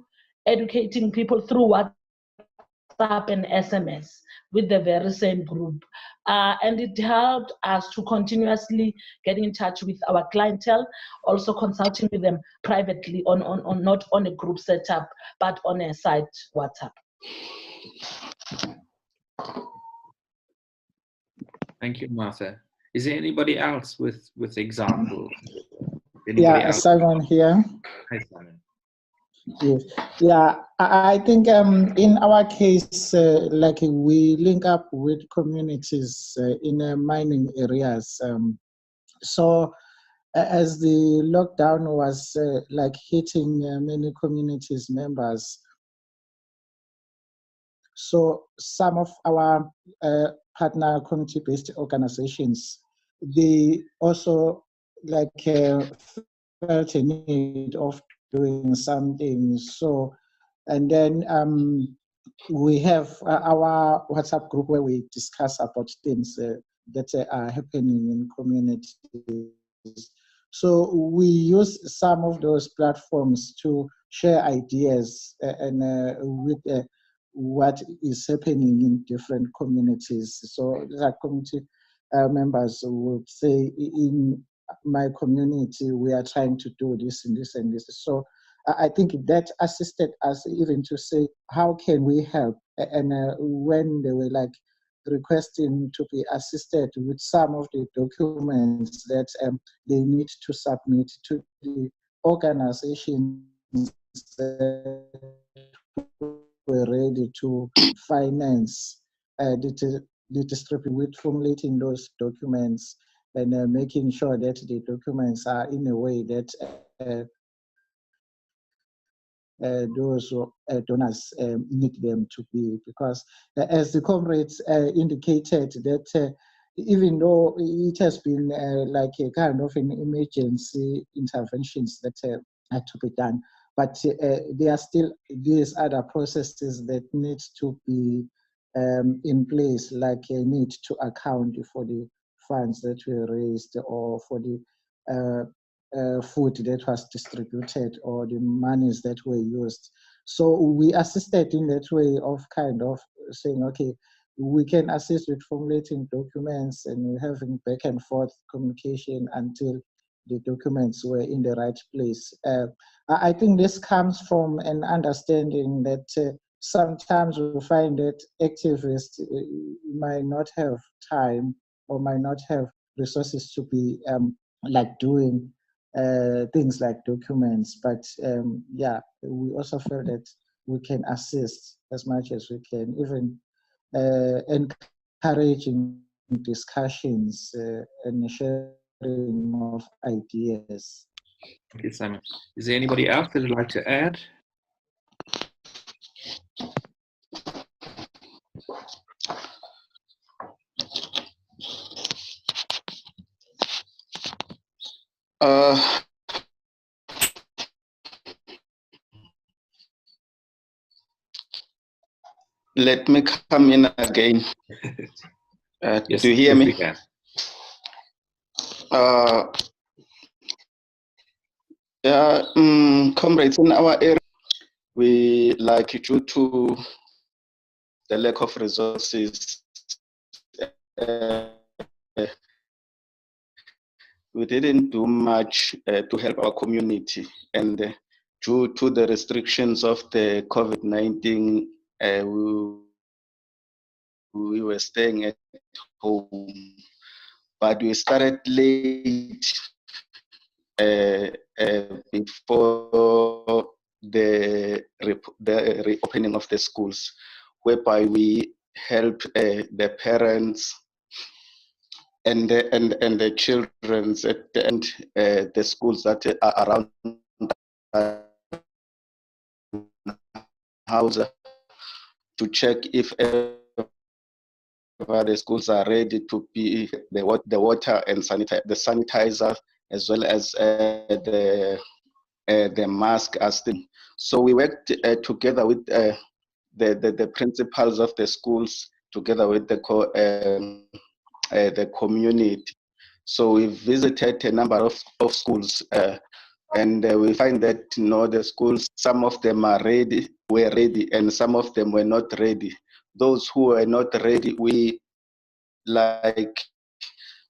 educating people through WhatsApp and SMS with the very same group. And it helped us to continuously getting in touch with our clientele, also consulting with them privately on not on a group setup, but on a site WhatsApp. Thank you, Martha. Is there anybody else with examples? Simon here. Hi, Simon. Yes. Yeah, I think in our case, like we link up with communities in mining areas. So as the lockdown was like hitting many communities members, so some of our partner community-based organizations, they also like felt a need of doing something. So, and then we have our WhatsApp group where we discuss about things that are happening in communities. So we use some of those platforms to share ideas and with what is happening in different communities. So the community members would say, in my community, we are trying to do this and this and this. So I think that assisted us even to say, how can we help? And when they were like requesting to be assisted with some of the documents that they need to submit to the organizations that were ready to finance the distribute, formulating those documents and making sure that the documents are in a way that those donors need them to be, because as the comrades indicated that even though it has been like a kind of an emergency interventions that had to be done, but there are still these other processes that need to be in place, like a need to account for the funds that were raised or for the food that was distributed or the monies that were used. So we assisted in that way of kind of saying, okay, we can assist with formulating documents and having back and forth communication until the documents were in the right place. I think this comes from an understanding that sometimes we find that activists might not have time or might not have resources to be like doing things like documents, but yeah, we also feel that we can assist as much as we can, even encouraging discussions and sharing of ideas. Okay, Simon. Is there anybody else that would like to add? Let me come in again. Yes, do you hear yes, me? we can. Yeah, comrades, in our area, we like due to the lack of resources, we didn't do much to help our community, and due to the restrictions of the COVID-19, we were staying at home, but we started late before the reopening of the schools, whereby we help the parents and the children at the end, the schools that are around house to check if the schools are ready to be the water and the sanitizer, as well as the mask are still. So we worked together with the principals of the schools, together with the community. So we visited a number of schools, and we find that the schools, some of them were ready, and some of them were not ready. Those who were not ready, we like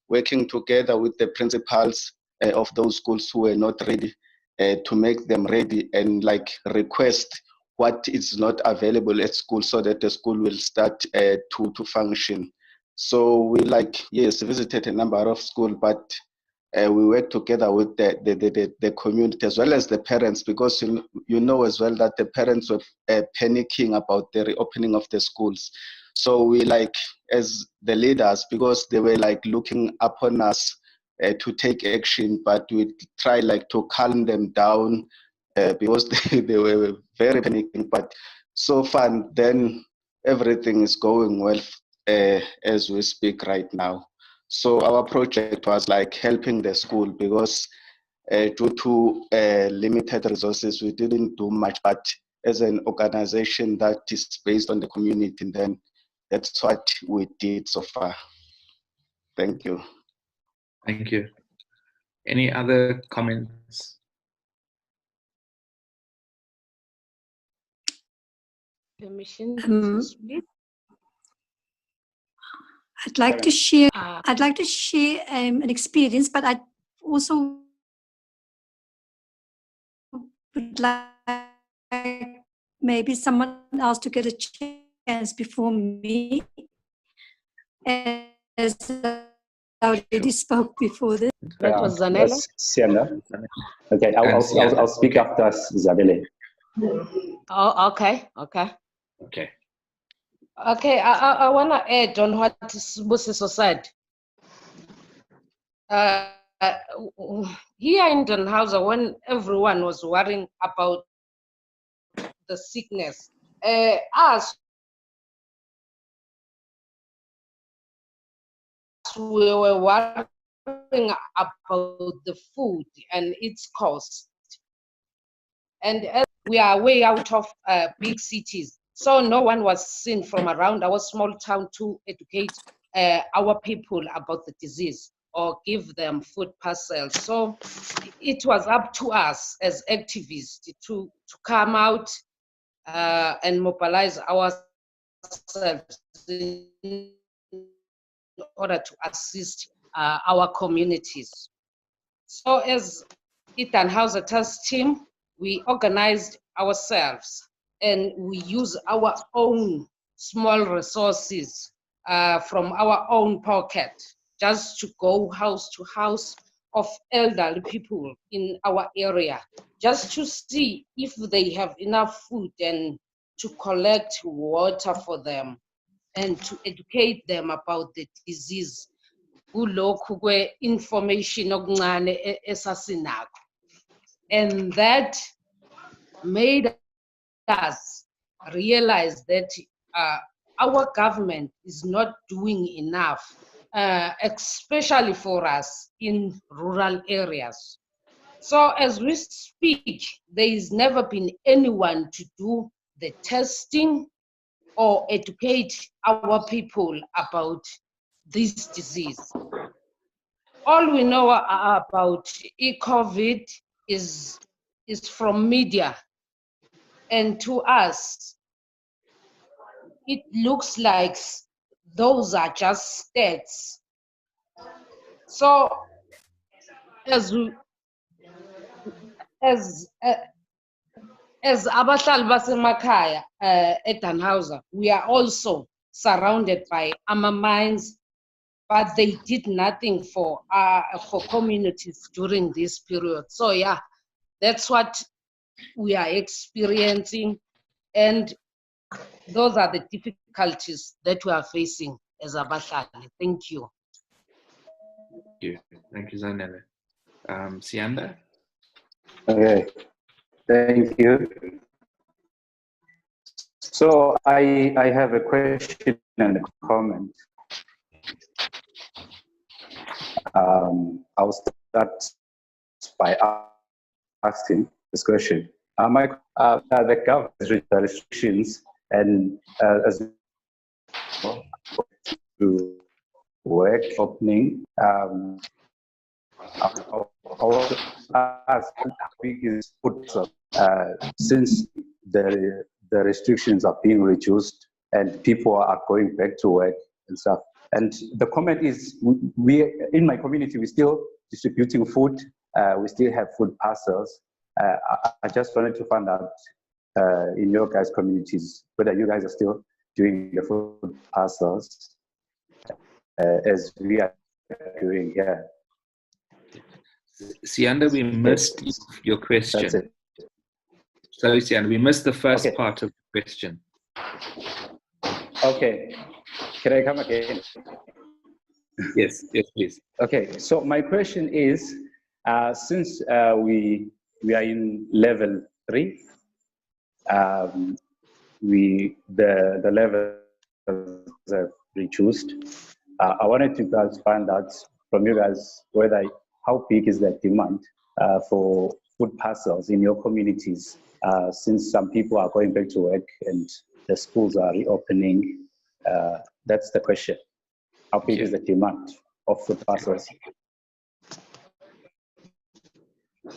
working together with the principals of those schools who were not ready to make them ready, and like request what is not available at school so that the school will start to function. So we visited a number of schools, but we work together with the community as well as the parents, because you know as well that the parents were panicking about the reopening of the schools. So we as the leaders, because they were looking upon us to take action, but we try like to calm them down because they were very panicking. But so far, then everything is going well as we speak right now. So our project was like helping the school because due to limited resources, we didn't do much. But as an organization that is based on the community, then that's what we did so far. Thank you. Thank you. Any other comments? Permission Um, to speak? I'd like to share. Uh, I'd like to share an experience, but I also would like maybe someone else to get a chance before me, as I already spoke before this. That was Zanele? Sienna. Okay, I'll speak after Zabele. Oh, okay, okay. Okay. Okay, I want to add on what Busiso said. Here in Dannhauser, when everyone was worrying about the sickness, us, we were worrying about the food and its cost. And as we are way out of big cities, so no one was seen from around our small town to educate our people about the disease or give them food parcels. So it was up to us as activists to come out and mobilize ourselves in order to assist our communities. So as Dannhauser Task Team, we organized ourselves and we use our own small resources from our own pocket just to go house to house of elderly people in our area, just to see if they have enough food and to collect water for them and to educate them about the disease. Kulokhu kwe information okuncane esasinakho. And that made us realize that our government is not doing enough, especially for us in rural areas. So as we speak, there has never been anyone to do the testing or educate our people about this disease. All we know about COVID is from media. And to us, it looks like those are just stats. So as abahlali basemakhaya eDannhauser, we are also surrounded by mines, but they did nothing for communities during this period. So yeah, that's what we are experiencing, and those are the difficulties that we are facing as abahlali. Thank you. Thank you, Zanele. Sianda? Okay, thank you. So I have a question and a comment. I'll start by asking this question. The government restrictions and as to work opening, I want to ask how big is food since the restrictions are being reduced and people are going back to work and stuff. And the comment is, we in my community, we're still distributing food. We still have food parcels. I just wanted to find out in your guys' communities whether you guys are still doing the food parcels as we are doing here. Sianda, we missed your question. That's it. Sorry, Sianda, we missed the first part of the question. Okay, can I come again? Yes, yes, please. Okay, so my question is, since we are in level 3, the levels have reduced. I wanted to guys find out from you guys whether how big is the demand for food parcels in your communities, since some people are going back to work and the schools are reopening. That's the question. How big is the demand of food parcels?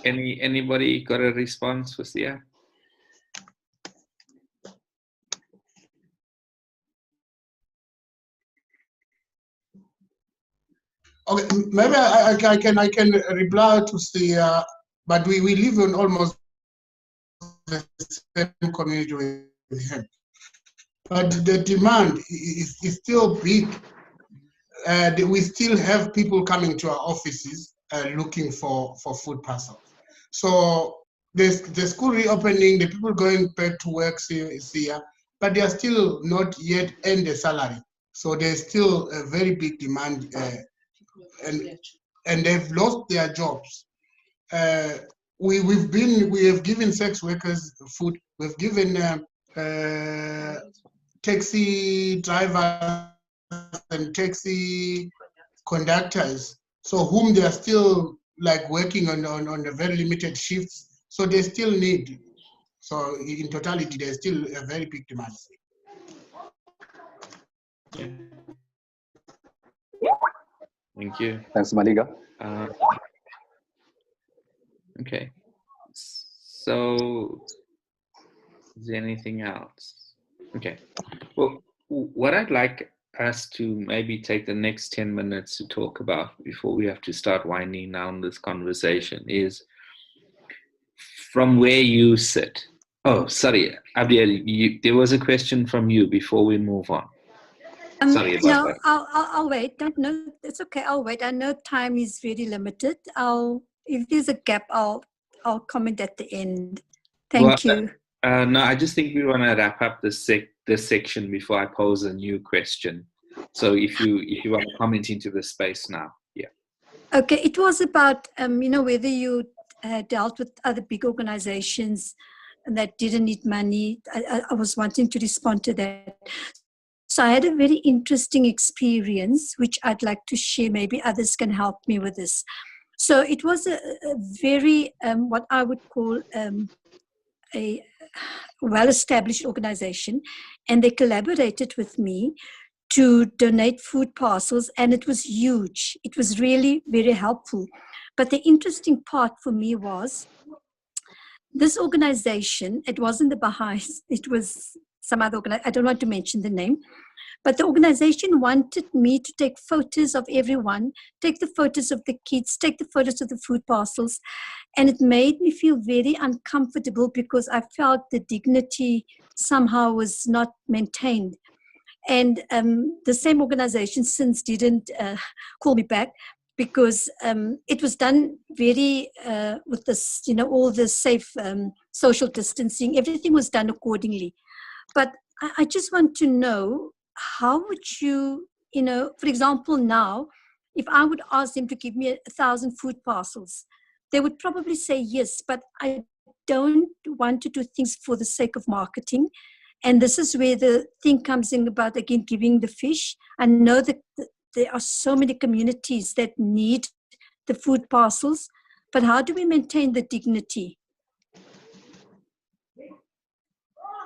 Anybody got a response for Sia? Okay, maybe I can reply to Sia, but we live in almost the same community with him. But the demand is still big. We still have people coming to our offices looking for food parcels. So the school reopening, the people going back to work here, but they are still not yet earned a salary. So there's still a very big demand, and they've lost their jobs. We have given sex workers food. We've given taxi drivers and taxi conductors, so whom they are still like working on a very limited shifts. So they still need. So in totality, there's still a very big demand. Yeah. Thank you. Thanks, Maliga. Okay. So, is there anything else? Okay. Well, what I'd like us to maybe take the next 10 minutes to talk about before we have to start winding down this conversation is from where you sit. Oh, sorry, Abdiel, there was a question from you before we move on. Sorry about no, that. I'll wait. Don't know. It's okay. I'll wait. I know time is very limited. If there's a gap, I'll comment at the end. Thank you. No, I just think we want to wrap up this section before I pose a new question. So if you want to comment into the space now, yeah. Okay, it was about whether you dealt with other big organizations that didn't need money. I was wanting to respond to that. So I had a very interesting experience, which I'd like to share. Maybe others can help me with this. So it was a very, what I would call a well-established organization, and they collaborated with me to donate food parcels, and it was huge. It was really very helpful. But the interesting part for me was this organization, it wasn't the Baha'is, it was some other organization, I don't want to mention the name, but the organization wanted me to take photos of everyone, take the photos of the kids, take the photos of the food parcels, and it made me feel very uncomfortable because I felt the dignity somehow was not maintained. And the same organization since didn't call me back because it was done very with this, all the safe social distancing, everything was done accordingly. But I just want to know, how would you, for example, now, if I would ask them to give me 1,000 food parcels, they would probably say yes, but I don't want to do things for the sake of marketing. And this is where the thing comes in about, again, giving the fish. I know that there are so many communities that need the food parcels, but how do we maintain the dignity?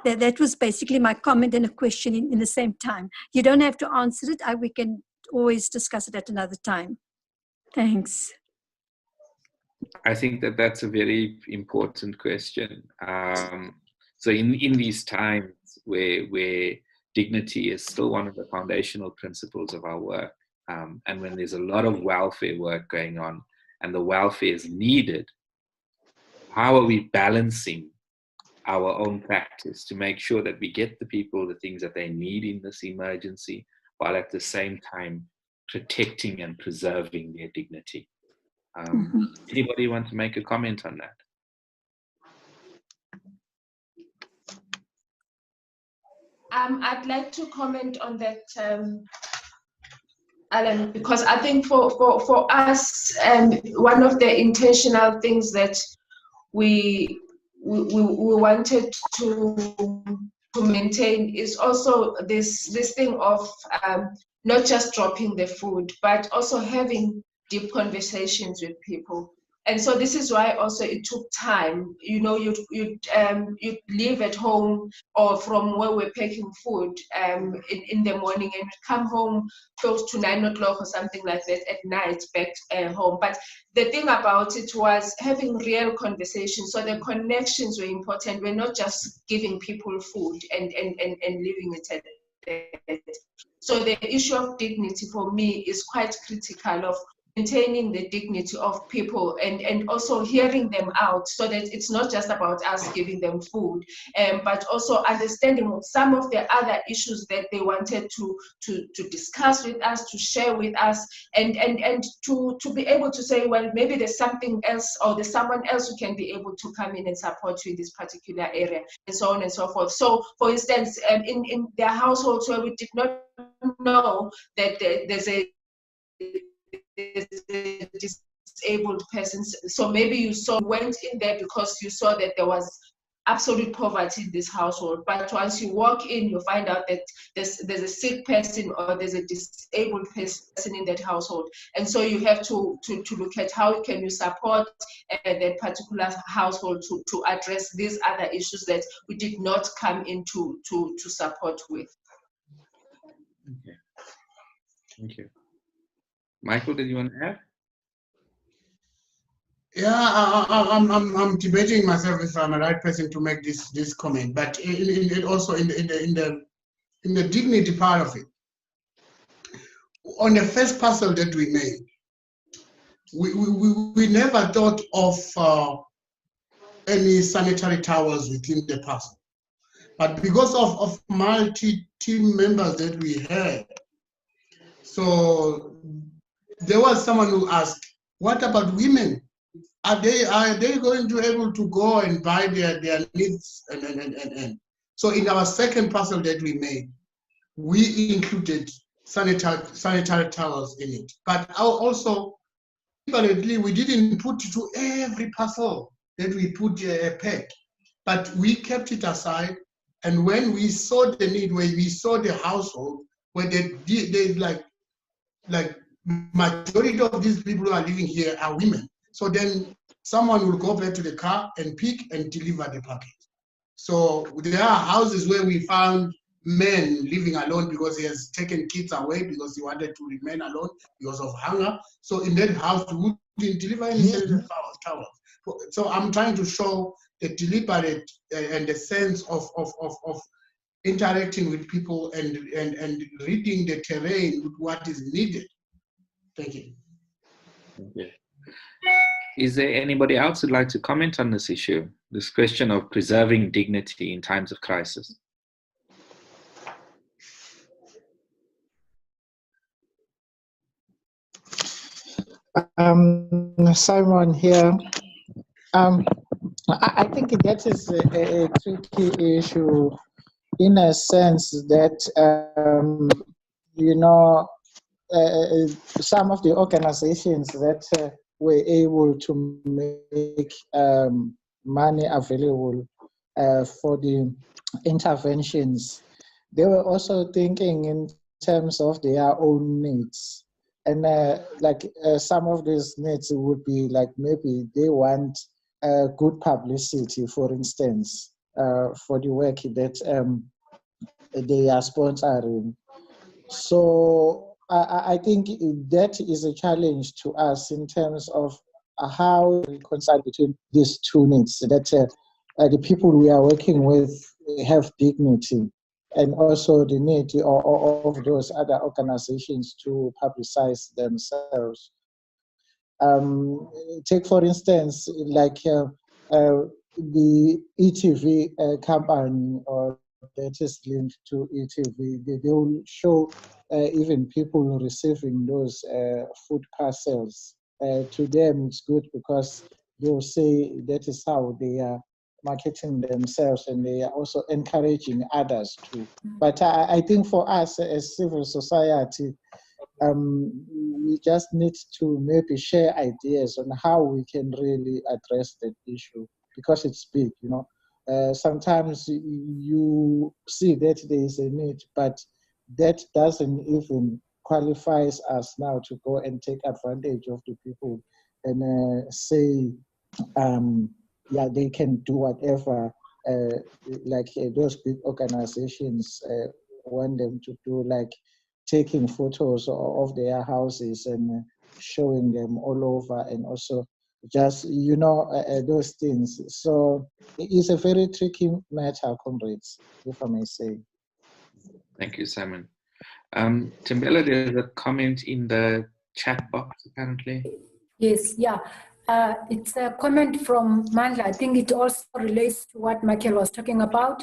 That was basically my comment and a question in the same time. You don't have to answer it. We can always discuss it at another time. Thanks. I think that's a very important question. So in these times where dignity is still one of the foundational principles of our work, and when there's a lot of welfare work going on and the welfare is needed, how are we balancing our own practice to make sure that we get the people the things that they need in this emergency, while at the same time protecting and preserving their dignity? Anybody want to make a comment on that? I'd like to comment on that Alan, because I think for us, one of the intentional things that we wanted to maintain is also this thing of not just dropping the food, but also having deep conversations with people. And so this is why also it took time. You know, you'd leave at home or from where we're packing food in the morning, and come home close to 9 o'clock or something like that at night back home. But the thing about it was having real conversations. So the connections were important. We're not just giving people food and leaving it at that. So the issue of dignity for me is quite critical, of maintaining the dignity of people and also hearing them out, so that it's not just about us giving them food, but also understanding some of the other issues that they wanted to discuss with us, to share with us, and to be able to say, well, maybe there's something else, or there's someone else who can be able to come in and support you in this particular area, and so on and so forth. So, for instance, in their households where we did not know that there's a disabled persons, so maybe you went in there because you saw that there was absolute poverty in this household, but once you walk in, you find out that there's a sick person or there's a disabled person in that household, and so you have to look at how can you support that particular household to address these other issues that we did not come into to support with. Okay, thank you. Michael, did you want to add? Yeah, I'm debating myself if I'm the right person to make this comment, but also in the dignity part of it. On the first parcel that we made, we never thought of any sanitary towels within the parcel, but because of multi-team members that we had, so there was someone who asked, what about women? Are they going to be able to go and buy their needs? And so in our second parcel that we made, we included sanitary towels in it. But also, we didn't put to every parcel that we put a pack, but we kept it aside. And when we saw the need, where we saw the household, where they like majority of these people who are living here are women. So then someone will go back to the car and pick and deliver the package. So there are houses where we found men living alone because he has taken kids away because he wanted to remain alone because of hunger. So in that house, we wouldn't deliver any towels. So I'm trying to show the deliberate and the sense of interacting with people and reading the terrain with what is needed. Thank you. Okay. Is there anybody else who'd like to comment on this issue, this question of preserving dignity in times of crisis? Simon here. I think that is a tricky issue, in a sense that, you know, some of the organizations that were able to make money available for the interventions, they were also thinking in terms of their own needs. And some of these needs would be like, maybe they want good publicity, for instance, for the work that they are sponsoring. So I think that is a challenge to us in terms of how we reconcile between these two needs, that the people we are working with have dignity, and also the need of those other organizations to publicize themselves. Take, for instance, like the ETV company, or that is linked to ETV, they will show even people receiving those food parcels. To them, it's good because they'll say that is how they are marketing themselves, and they are also encouraging others to. But I think for us as civil society, we just need to maybe share ideas on how we can really address that issue, because it's big, you know. Sometimes you see that there is a need, but that doesn't even qualifies us now to go and take advantage of the people and say, yeah, they can do whatever, those big organizations want them to do, like taking photos of their houses and showing them all over, and also just, you know, those things. So it's a very tricky matter, comrades, if I may say. Thank you, Simon. Tembela, there's a comment in the chat box, apparently. Yes, yeah. It's a comment from Mandla. I think it also relates to what Michael was talking about.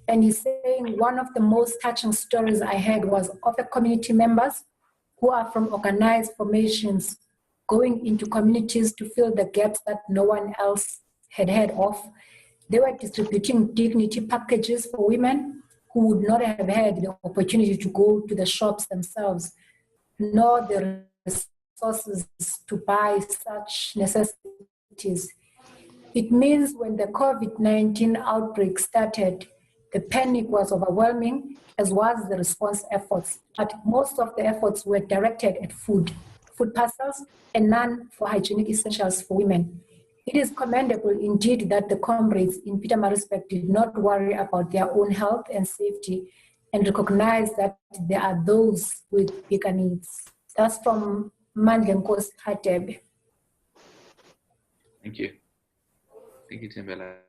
And he's saying one of the most touching stories I heard was of the community members who are from organized formations going into communities to fill the gaps that no one else had heard of. They were distributing dignity packages for women who would not have had the opportunity to go to the shops themselves, nor the resources to buy such necessities. It means when the COVID-19 outbreak started, the panic was overwhelming, as was the response efforts. But most of the efforts were directed at food parcels, and none for hygienic essentials for women. It is commendable indeed that the comrades in Pietermaritzburg did not worry about their own health and safety and recognize that there are those with bigger needs. That's from Mandlenkos Hatebe. Thank you. Thank you, Tembela.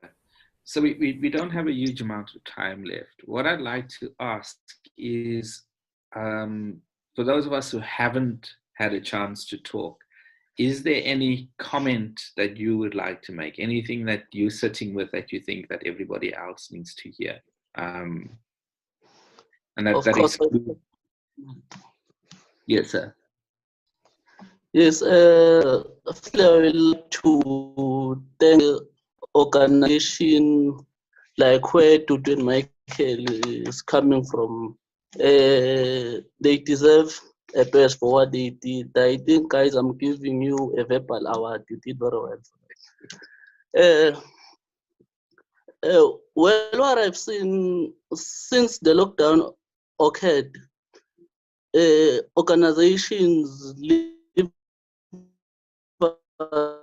So we don't have a huge amount of time left. What I'd like to ask is, for those of us who haven't had a chance to talk, is there any comment that you would like to make? Anything that you're sitting with that you think that everybody else needs to hear? And that excludes... Yes, sir. Yes, I would like to thank the organization like where Dudu and Michael is coming from. They deserve a best for what they did. I think, guys, I'm giving you a verbal award. You did very well. Well, what I've seen since the lockdown occurred, organizations leave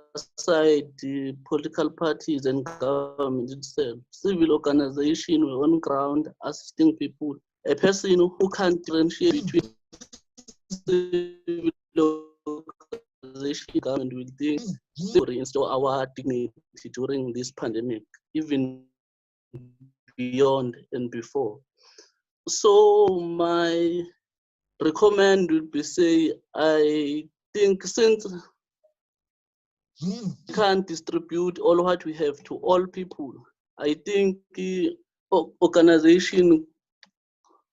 aside the political parties and government itself. Civil organizations were on ground assisting people. A person who can't differentiate between civil organization government will think to restore our dignity during this pandemic, even beyond and before. So my recommend would be say, I think since we can't distribute all what we have to all people, I think the organization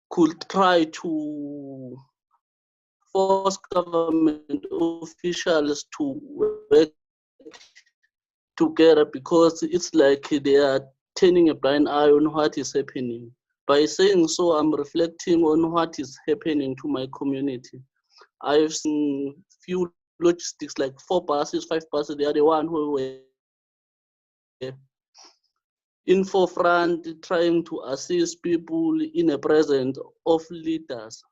could try to force government officials to work together, because it's like they are turning a blind eye on what is happening. By saying so, I'm reflecting on what is happening to my community. I've seen few logistics, like 4 buses, 5 buses. They are the one who were in forefront trying to assist people in the presence of leaders.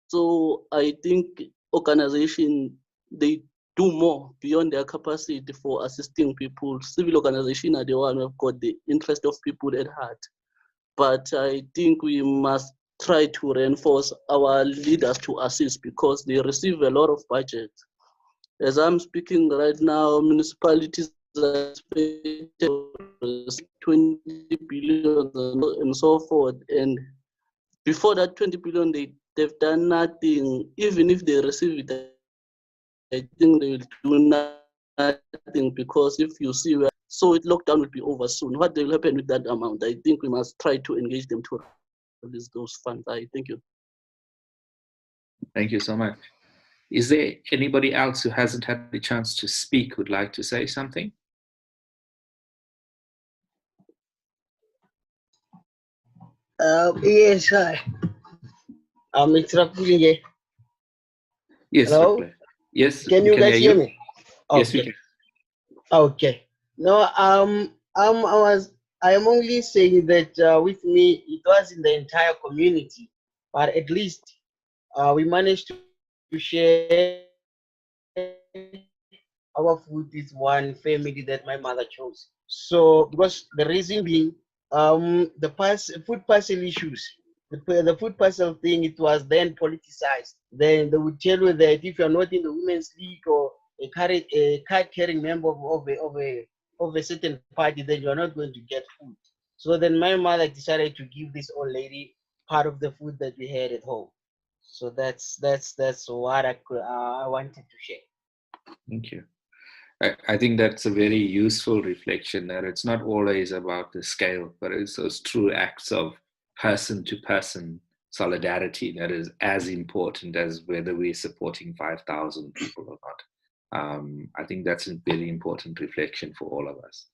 So I think organizations, they do more beyond their capacity for assisting people. Civil organizations are the one who have got the interest of people at heart. But I think we must try to reinforce our leaders to assist, because they receive a lot of budget. As I'm speaking right now, municipalities are spending 20 billion and so forth. And before that 20 billion, they've done nothing. Even if they receive it, I think they will do nothing, because if you see where, so lockdown will be over soon. What will happen with that amount? I think we must try to engage them to release those funds. I thank you. Thank you so much. Is there anybody else who hasn't had the chance to speak who'd like to say something? Yes, hi. I'm Mr. Pulige. Yes, Hello? Ripley. Yes, Can we you guys hear you. me? Yes, we Okay. can. Okay. No, I am only saying that with me, it was in the entire community, but at least we managed to share our food with one family that my mother chose. So, because the reason being, food parcel issues, the food parcel thing, it was then politicized. Then they would tell you that if you're not in the women's league or a card carrying member of a certain party, then you're not going to get food. So then my mother decided to give this old lady part of the food that we had at home. So that's what I wanted to share. Thank you. I think that's a very useful reflection, that it's not always about the scale, but it's those true acts of person-to-person solidarity that is as important as whether we're supporting 5,000 people or not. I think that's a very important reflection for all of us.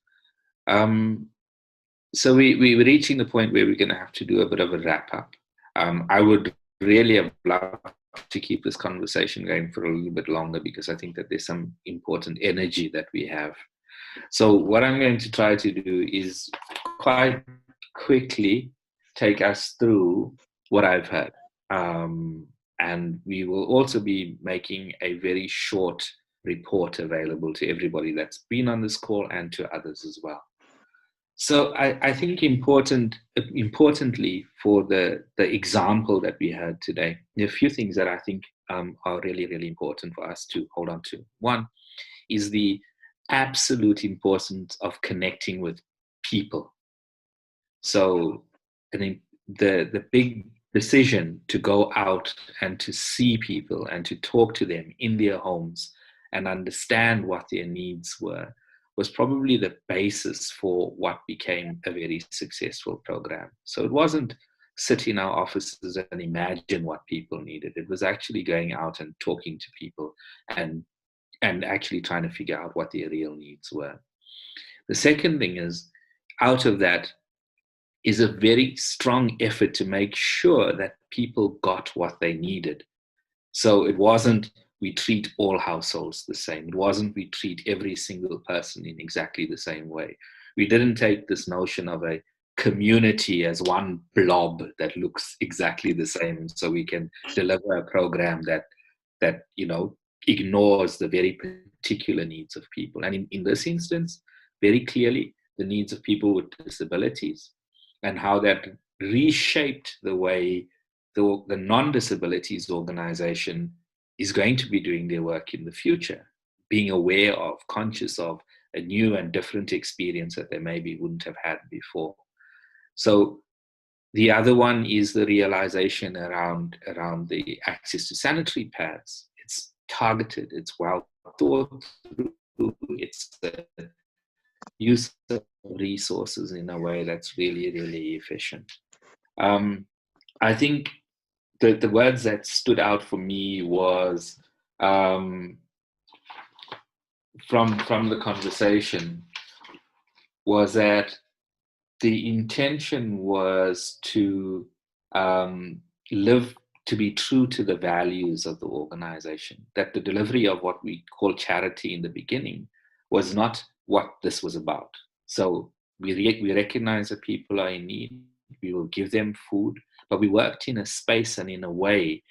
So we're reaching the point where we're going to have to do a bit of a wrap-up. I would really have loved to keep this conversation going for a little bit longer, because I think that there's some important energy that we have. So what I'm going to try to do is quite quickly take us through what I've heard. And we will also be making a very short report available to everybody that's been on this call and to others as well. So I think importantly for the example that we had today, there are a few things that I think are really, really important for us to hold on to. One is the absolute importance of connecting with people. So I think the big decision to go out and to see people and to talk to them in their homes and understand what their needs were was probably the basis for what became a very successful program. So it wasn't sit in our offices and imagine what people needed. It was actually going out and talking to people and actually trying to figure out what their real needs were. The second thing is, out of that is a very strong effort to make sure that people got what they needed. So it wasn't we treat all households the same. It wasn't we treat every single person in exactly the same way. We didn't take this notion of a community as one blob that looks exactly the same, so we can deliver a program that ignores the very particular needs of people. And in this instance, very clearly, the needs of people with disabilities, and how that reshaped the way the non-disabilities organization is going to be doing their work in the future, being aware of, conscious of a new and different experience that they maybe wouldn't have had before. So the other one is the realization around the access to sanitary pads. It's targeted, it's well thought through, it's the use of resources in a way that's really, really efficient. I think the words that stood out for me was from the conversation was that the intention was to to be true to the values of the organization, that the delivery of what we call charity in the beginning was not what this was about. So we recognize that people are in need, we will give them food, but we worked in a space and in a way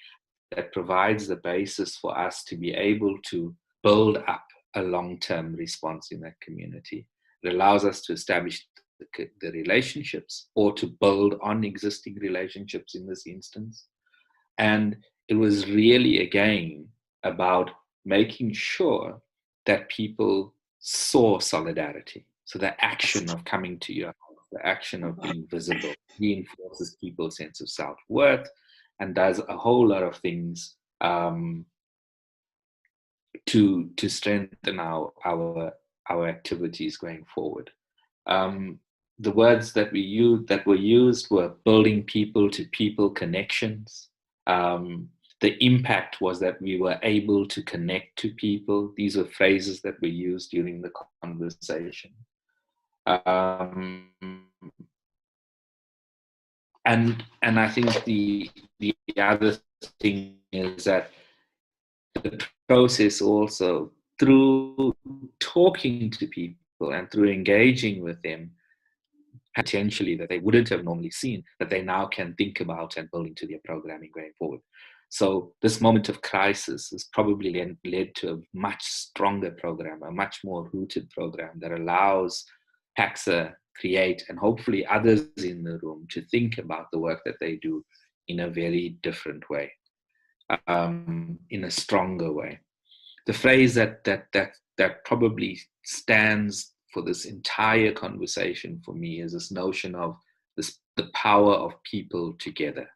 that provides the basis for us to be able to build up a long-term response in that community. It allows us to establish the relationships, or to build on existing relationships in this instance. And it was really, again, about making sure that people saw solidarity. So the action of coming to your house, the action of being visible, reinforces people's sense of self-worth and does a whole lot of things to strengthen our activities going forward. The words that were used were building people-to-people connections. The impact was that we were able to connect to people. These were phrases that were used during the conversation. And I think the other thing is that the process also through talking to people and through engaging with them, potentially that they wouldn't have normally seen, that they now can think about and build into their programming going forward. So this moment of crisis has probably led to a much stronger program, a much more rooted program that allows PAXA, Create, and hopefully others in the room to think about the work that they do in a very different way, in a stronger way. The phrase that probably stands for this entire conversation for me is this notion of the power of people together.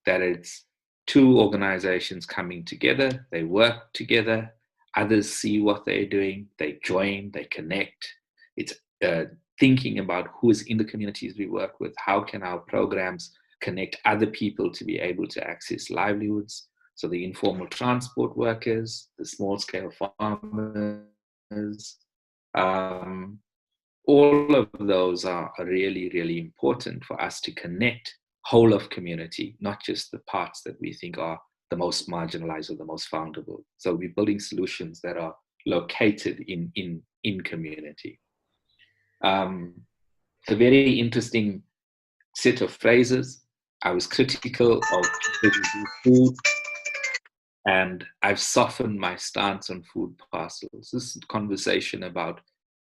That it's two organizations coming together, they work together, others see what they're doing, they join, they connect. It's thinking about who is in the communities we work with, how can our programs connect other people to be able to access livelihoods. So the informal transport workers, the small-scale farmers, all of those are really, really important for us to connect whole of community, not just the parts that we think are the most marginalized or the most vulnerable. So we're building solutions that are located in community. It's a very interesting set of phrases. I was critical of food, and I've softened my stance on food parcels. This conversation about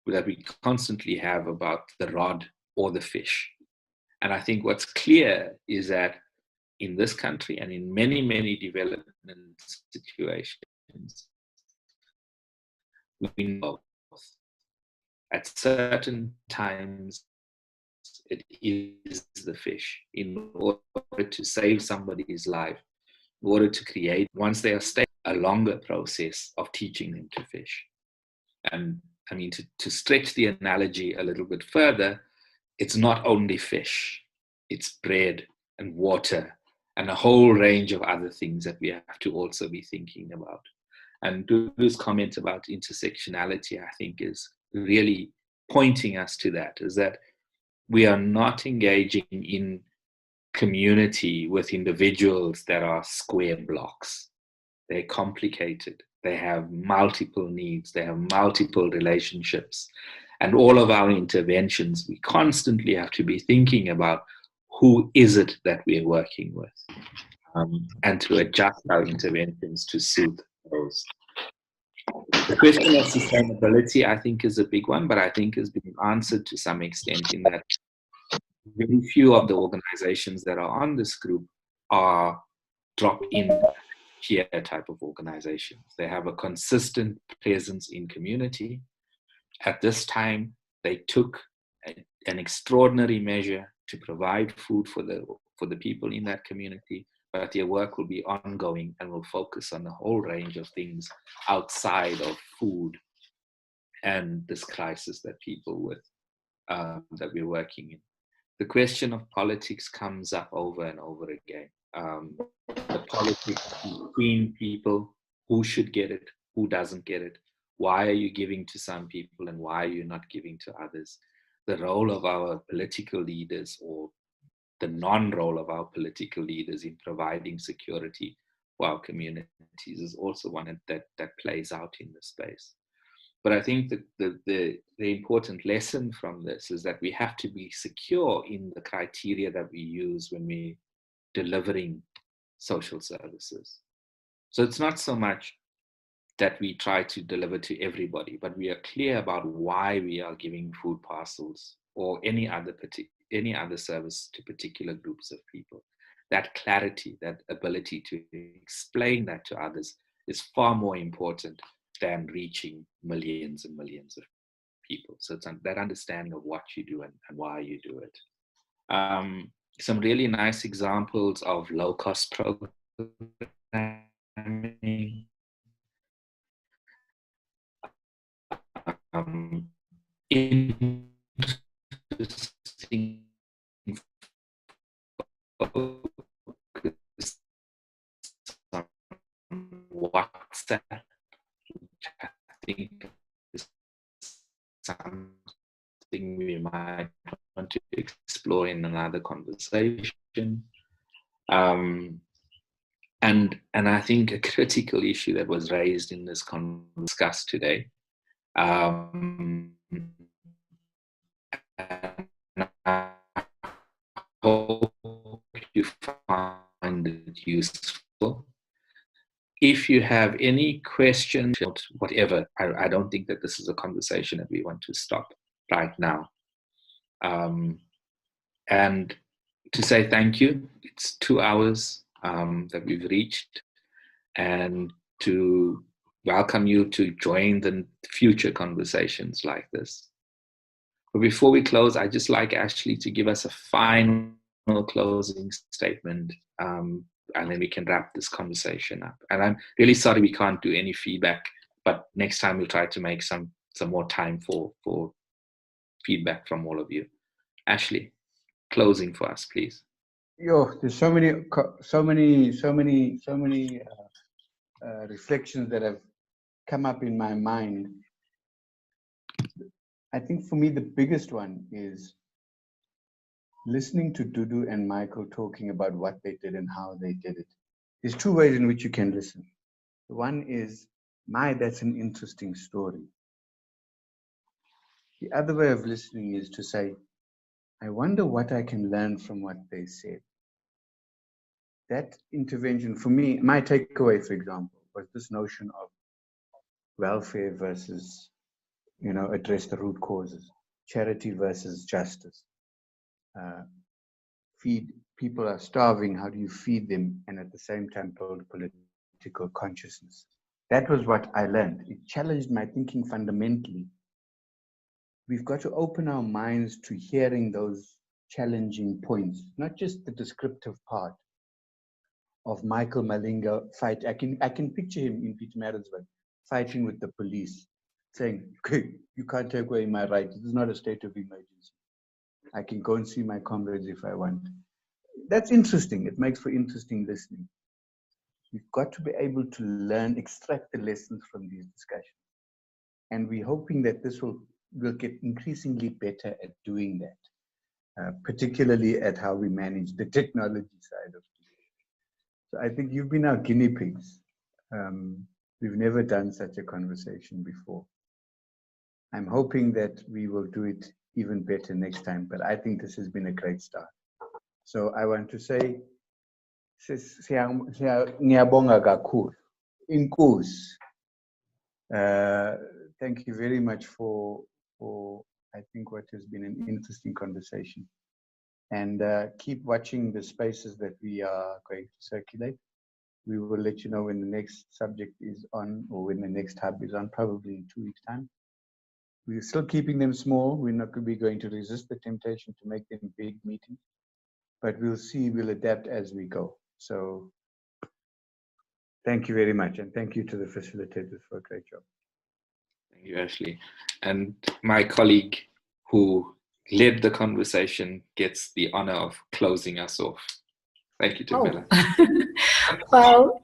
that we constantly have about the rod or the fish. And I think what's clear is that in this country and in many, many development situations, we know at certain times it is the fish in order to save somebody's life, in order to create, once they are stable, a longer process of teaching them to fish. And I mean, to stretch the analogy a little bit further, it's not only fish, it's bread and water and a whole range of other things that we have to also be thinking about. And Dudu's comment about intersectionality, I think, is really pointing us to that, is that we are not engaging in community with individuals that are square blocks. They're complicated. They have multiple needs. They have multiple relationships. And all of our interventions, we constantly have to be thinking about who is it that we're working with, and to adjust our interventions to suit those. The question of sustainability, I think, is a big one, but I think has been answered to some extent in that very few of the organizations that are on this group are drop-in peer type of organizations. They have a consistent presence in community. At this time, they took an extraordinary measure to provide food for the people in that community, but their work will be ongoing and will focus on a whole range of things outside of food and this crisis that people with that we're working in. The question of politics comes up over and over again. The politics between people, who should get it, who doesn't get it, why are you giving to some people and why are you not giving to others? The role of our political leaders or the non-role of our political leaders in providing security for our communities is also one that plays out in this space. But I think that the important lesson from this is that we have to be secure in the criteria that we use when we're delivering social services. So it's not so much that we try to deliver to everybody, but we are clear about why we are giving food parcels or any other service to particular groups of people. That clarity, that ability to explain that to others is far more important than reaching millions and millions of people. So it's that understanding of what you do and why you do it. Some really nice examples of low-cost programming. Interesting focus on WhatsApp, which I think is something we might want to explore in another conversation. And I think a critical issue that was raised in this discussed today. And I hope you find it useful. If you have any questions, whatever, I don't think that this is a conversation that we want to stop right now. And to say thank you, it's 2 hours that we've reached, and to welcome you to join the future conversations like this. But before we close, I'd just like Ashley to give us a final closing statement, and then we can wrap this conversation up. And I'm really sorry we can't do any feedback, but next time we'll try to make some more time for feedback from all of you. Ashley, closing for us, please. There's so many reflections that have come up in my mind. I think for me, the biggest one is listening to Dudu and Michael talking about what they did and how they did it. There's two ways in which you can listen. One is, that's an interesting story. The other way of listening is to say, I wonder what I can learn from what they said. That intervention, for me, my takeaway, for example, was this notion of welfare versus, address the root causes, charity versus justice. People are starving, how do you feed them, and at the same time build political consciousness? That was what I learned. It challenged my thinking fundamentally. We've got to open our minds to hearing those challenging points, not just the descriptive part of Michael Malinga fight. I can picture him in Pietermaritzburg fighting with the police, saying, okay, you can't take away my right. This is not a state of emergency. I can go and see my comrades if I want. That's interesting. It makes for interesting listening. We've got to be able to learn, extract the lessons from these discussions. And we're hoping that this will get increasingly better at doing that, particularly at how we manage the technology side of it. So I think you've been our guinea pigs. We've never done such a conversation before. I'm hoping that we will do it even better next time, but I think this has been a great start. So I want to say, ngiyabonga kakhulu. Inkosi. Thank you very much for I think what has been an interesting conversation. And keep watching the spaces that we are going to circulate. We will let you know when the next subject is on, or when the next hub is on, probably in 2 weeks' time. We're still keeping them small. We're not going to be going to resist the temptation to make them big meetings, but we'll see, we'll adapt as we go. So thank you very much. And thank you to the facilitators for a great job. Thank you, Ashley. And my colleague who led the conversation gets the honor of closing us off. Thank you, Thembela. Well,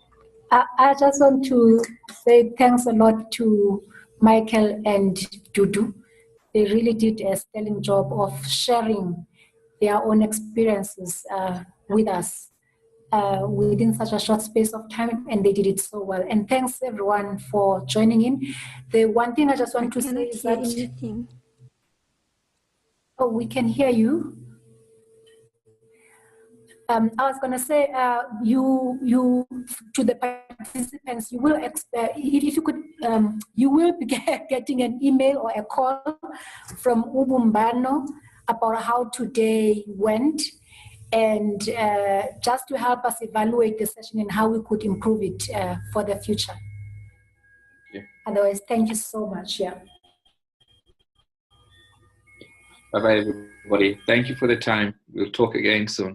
I just want to say thanks a lot to Michael and Dudu. They really did a sterling job of sharing their own experiences with us within such a short space of time, and they did it so well. And thanks everyone for joining in. The one thing I just want to say is that anything. Oh, we can hear you. I was going to say, you to the participants, you will if you could, you will be getting an email or a call from Ubumbano about how today went, and just to help us evaluate the session and how we could improve it for the future. Yeah. Otherwise, thank you so much. Yeah. Bye-bye, everybody. Thank you for the time. We'll talk again soon.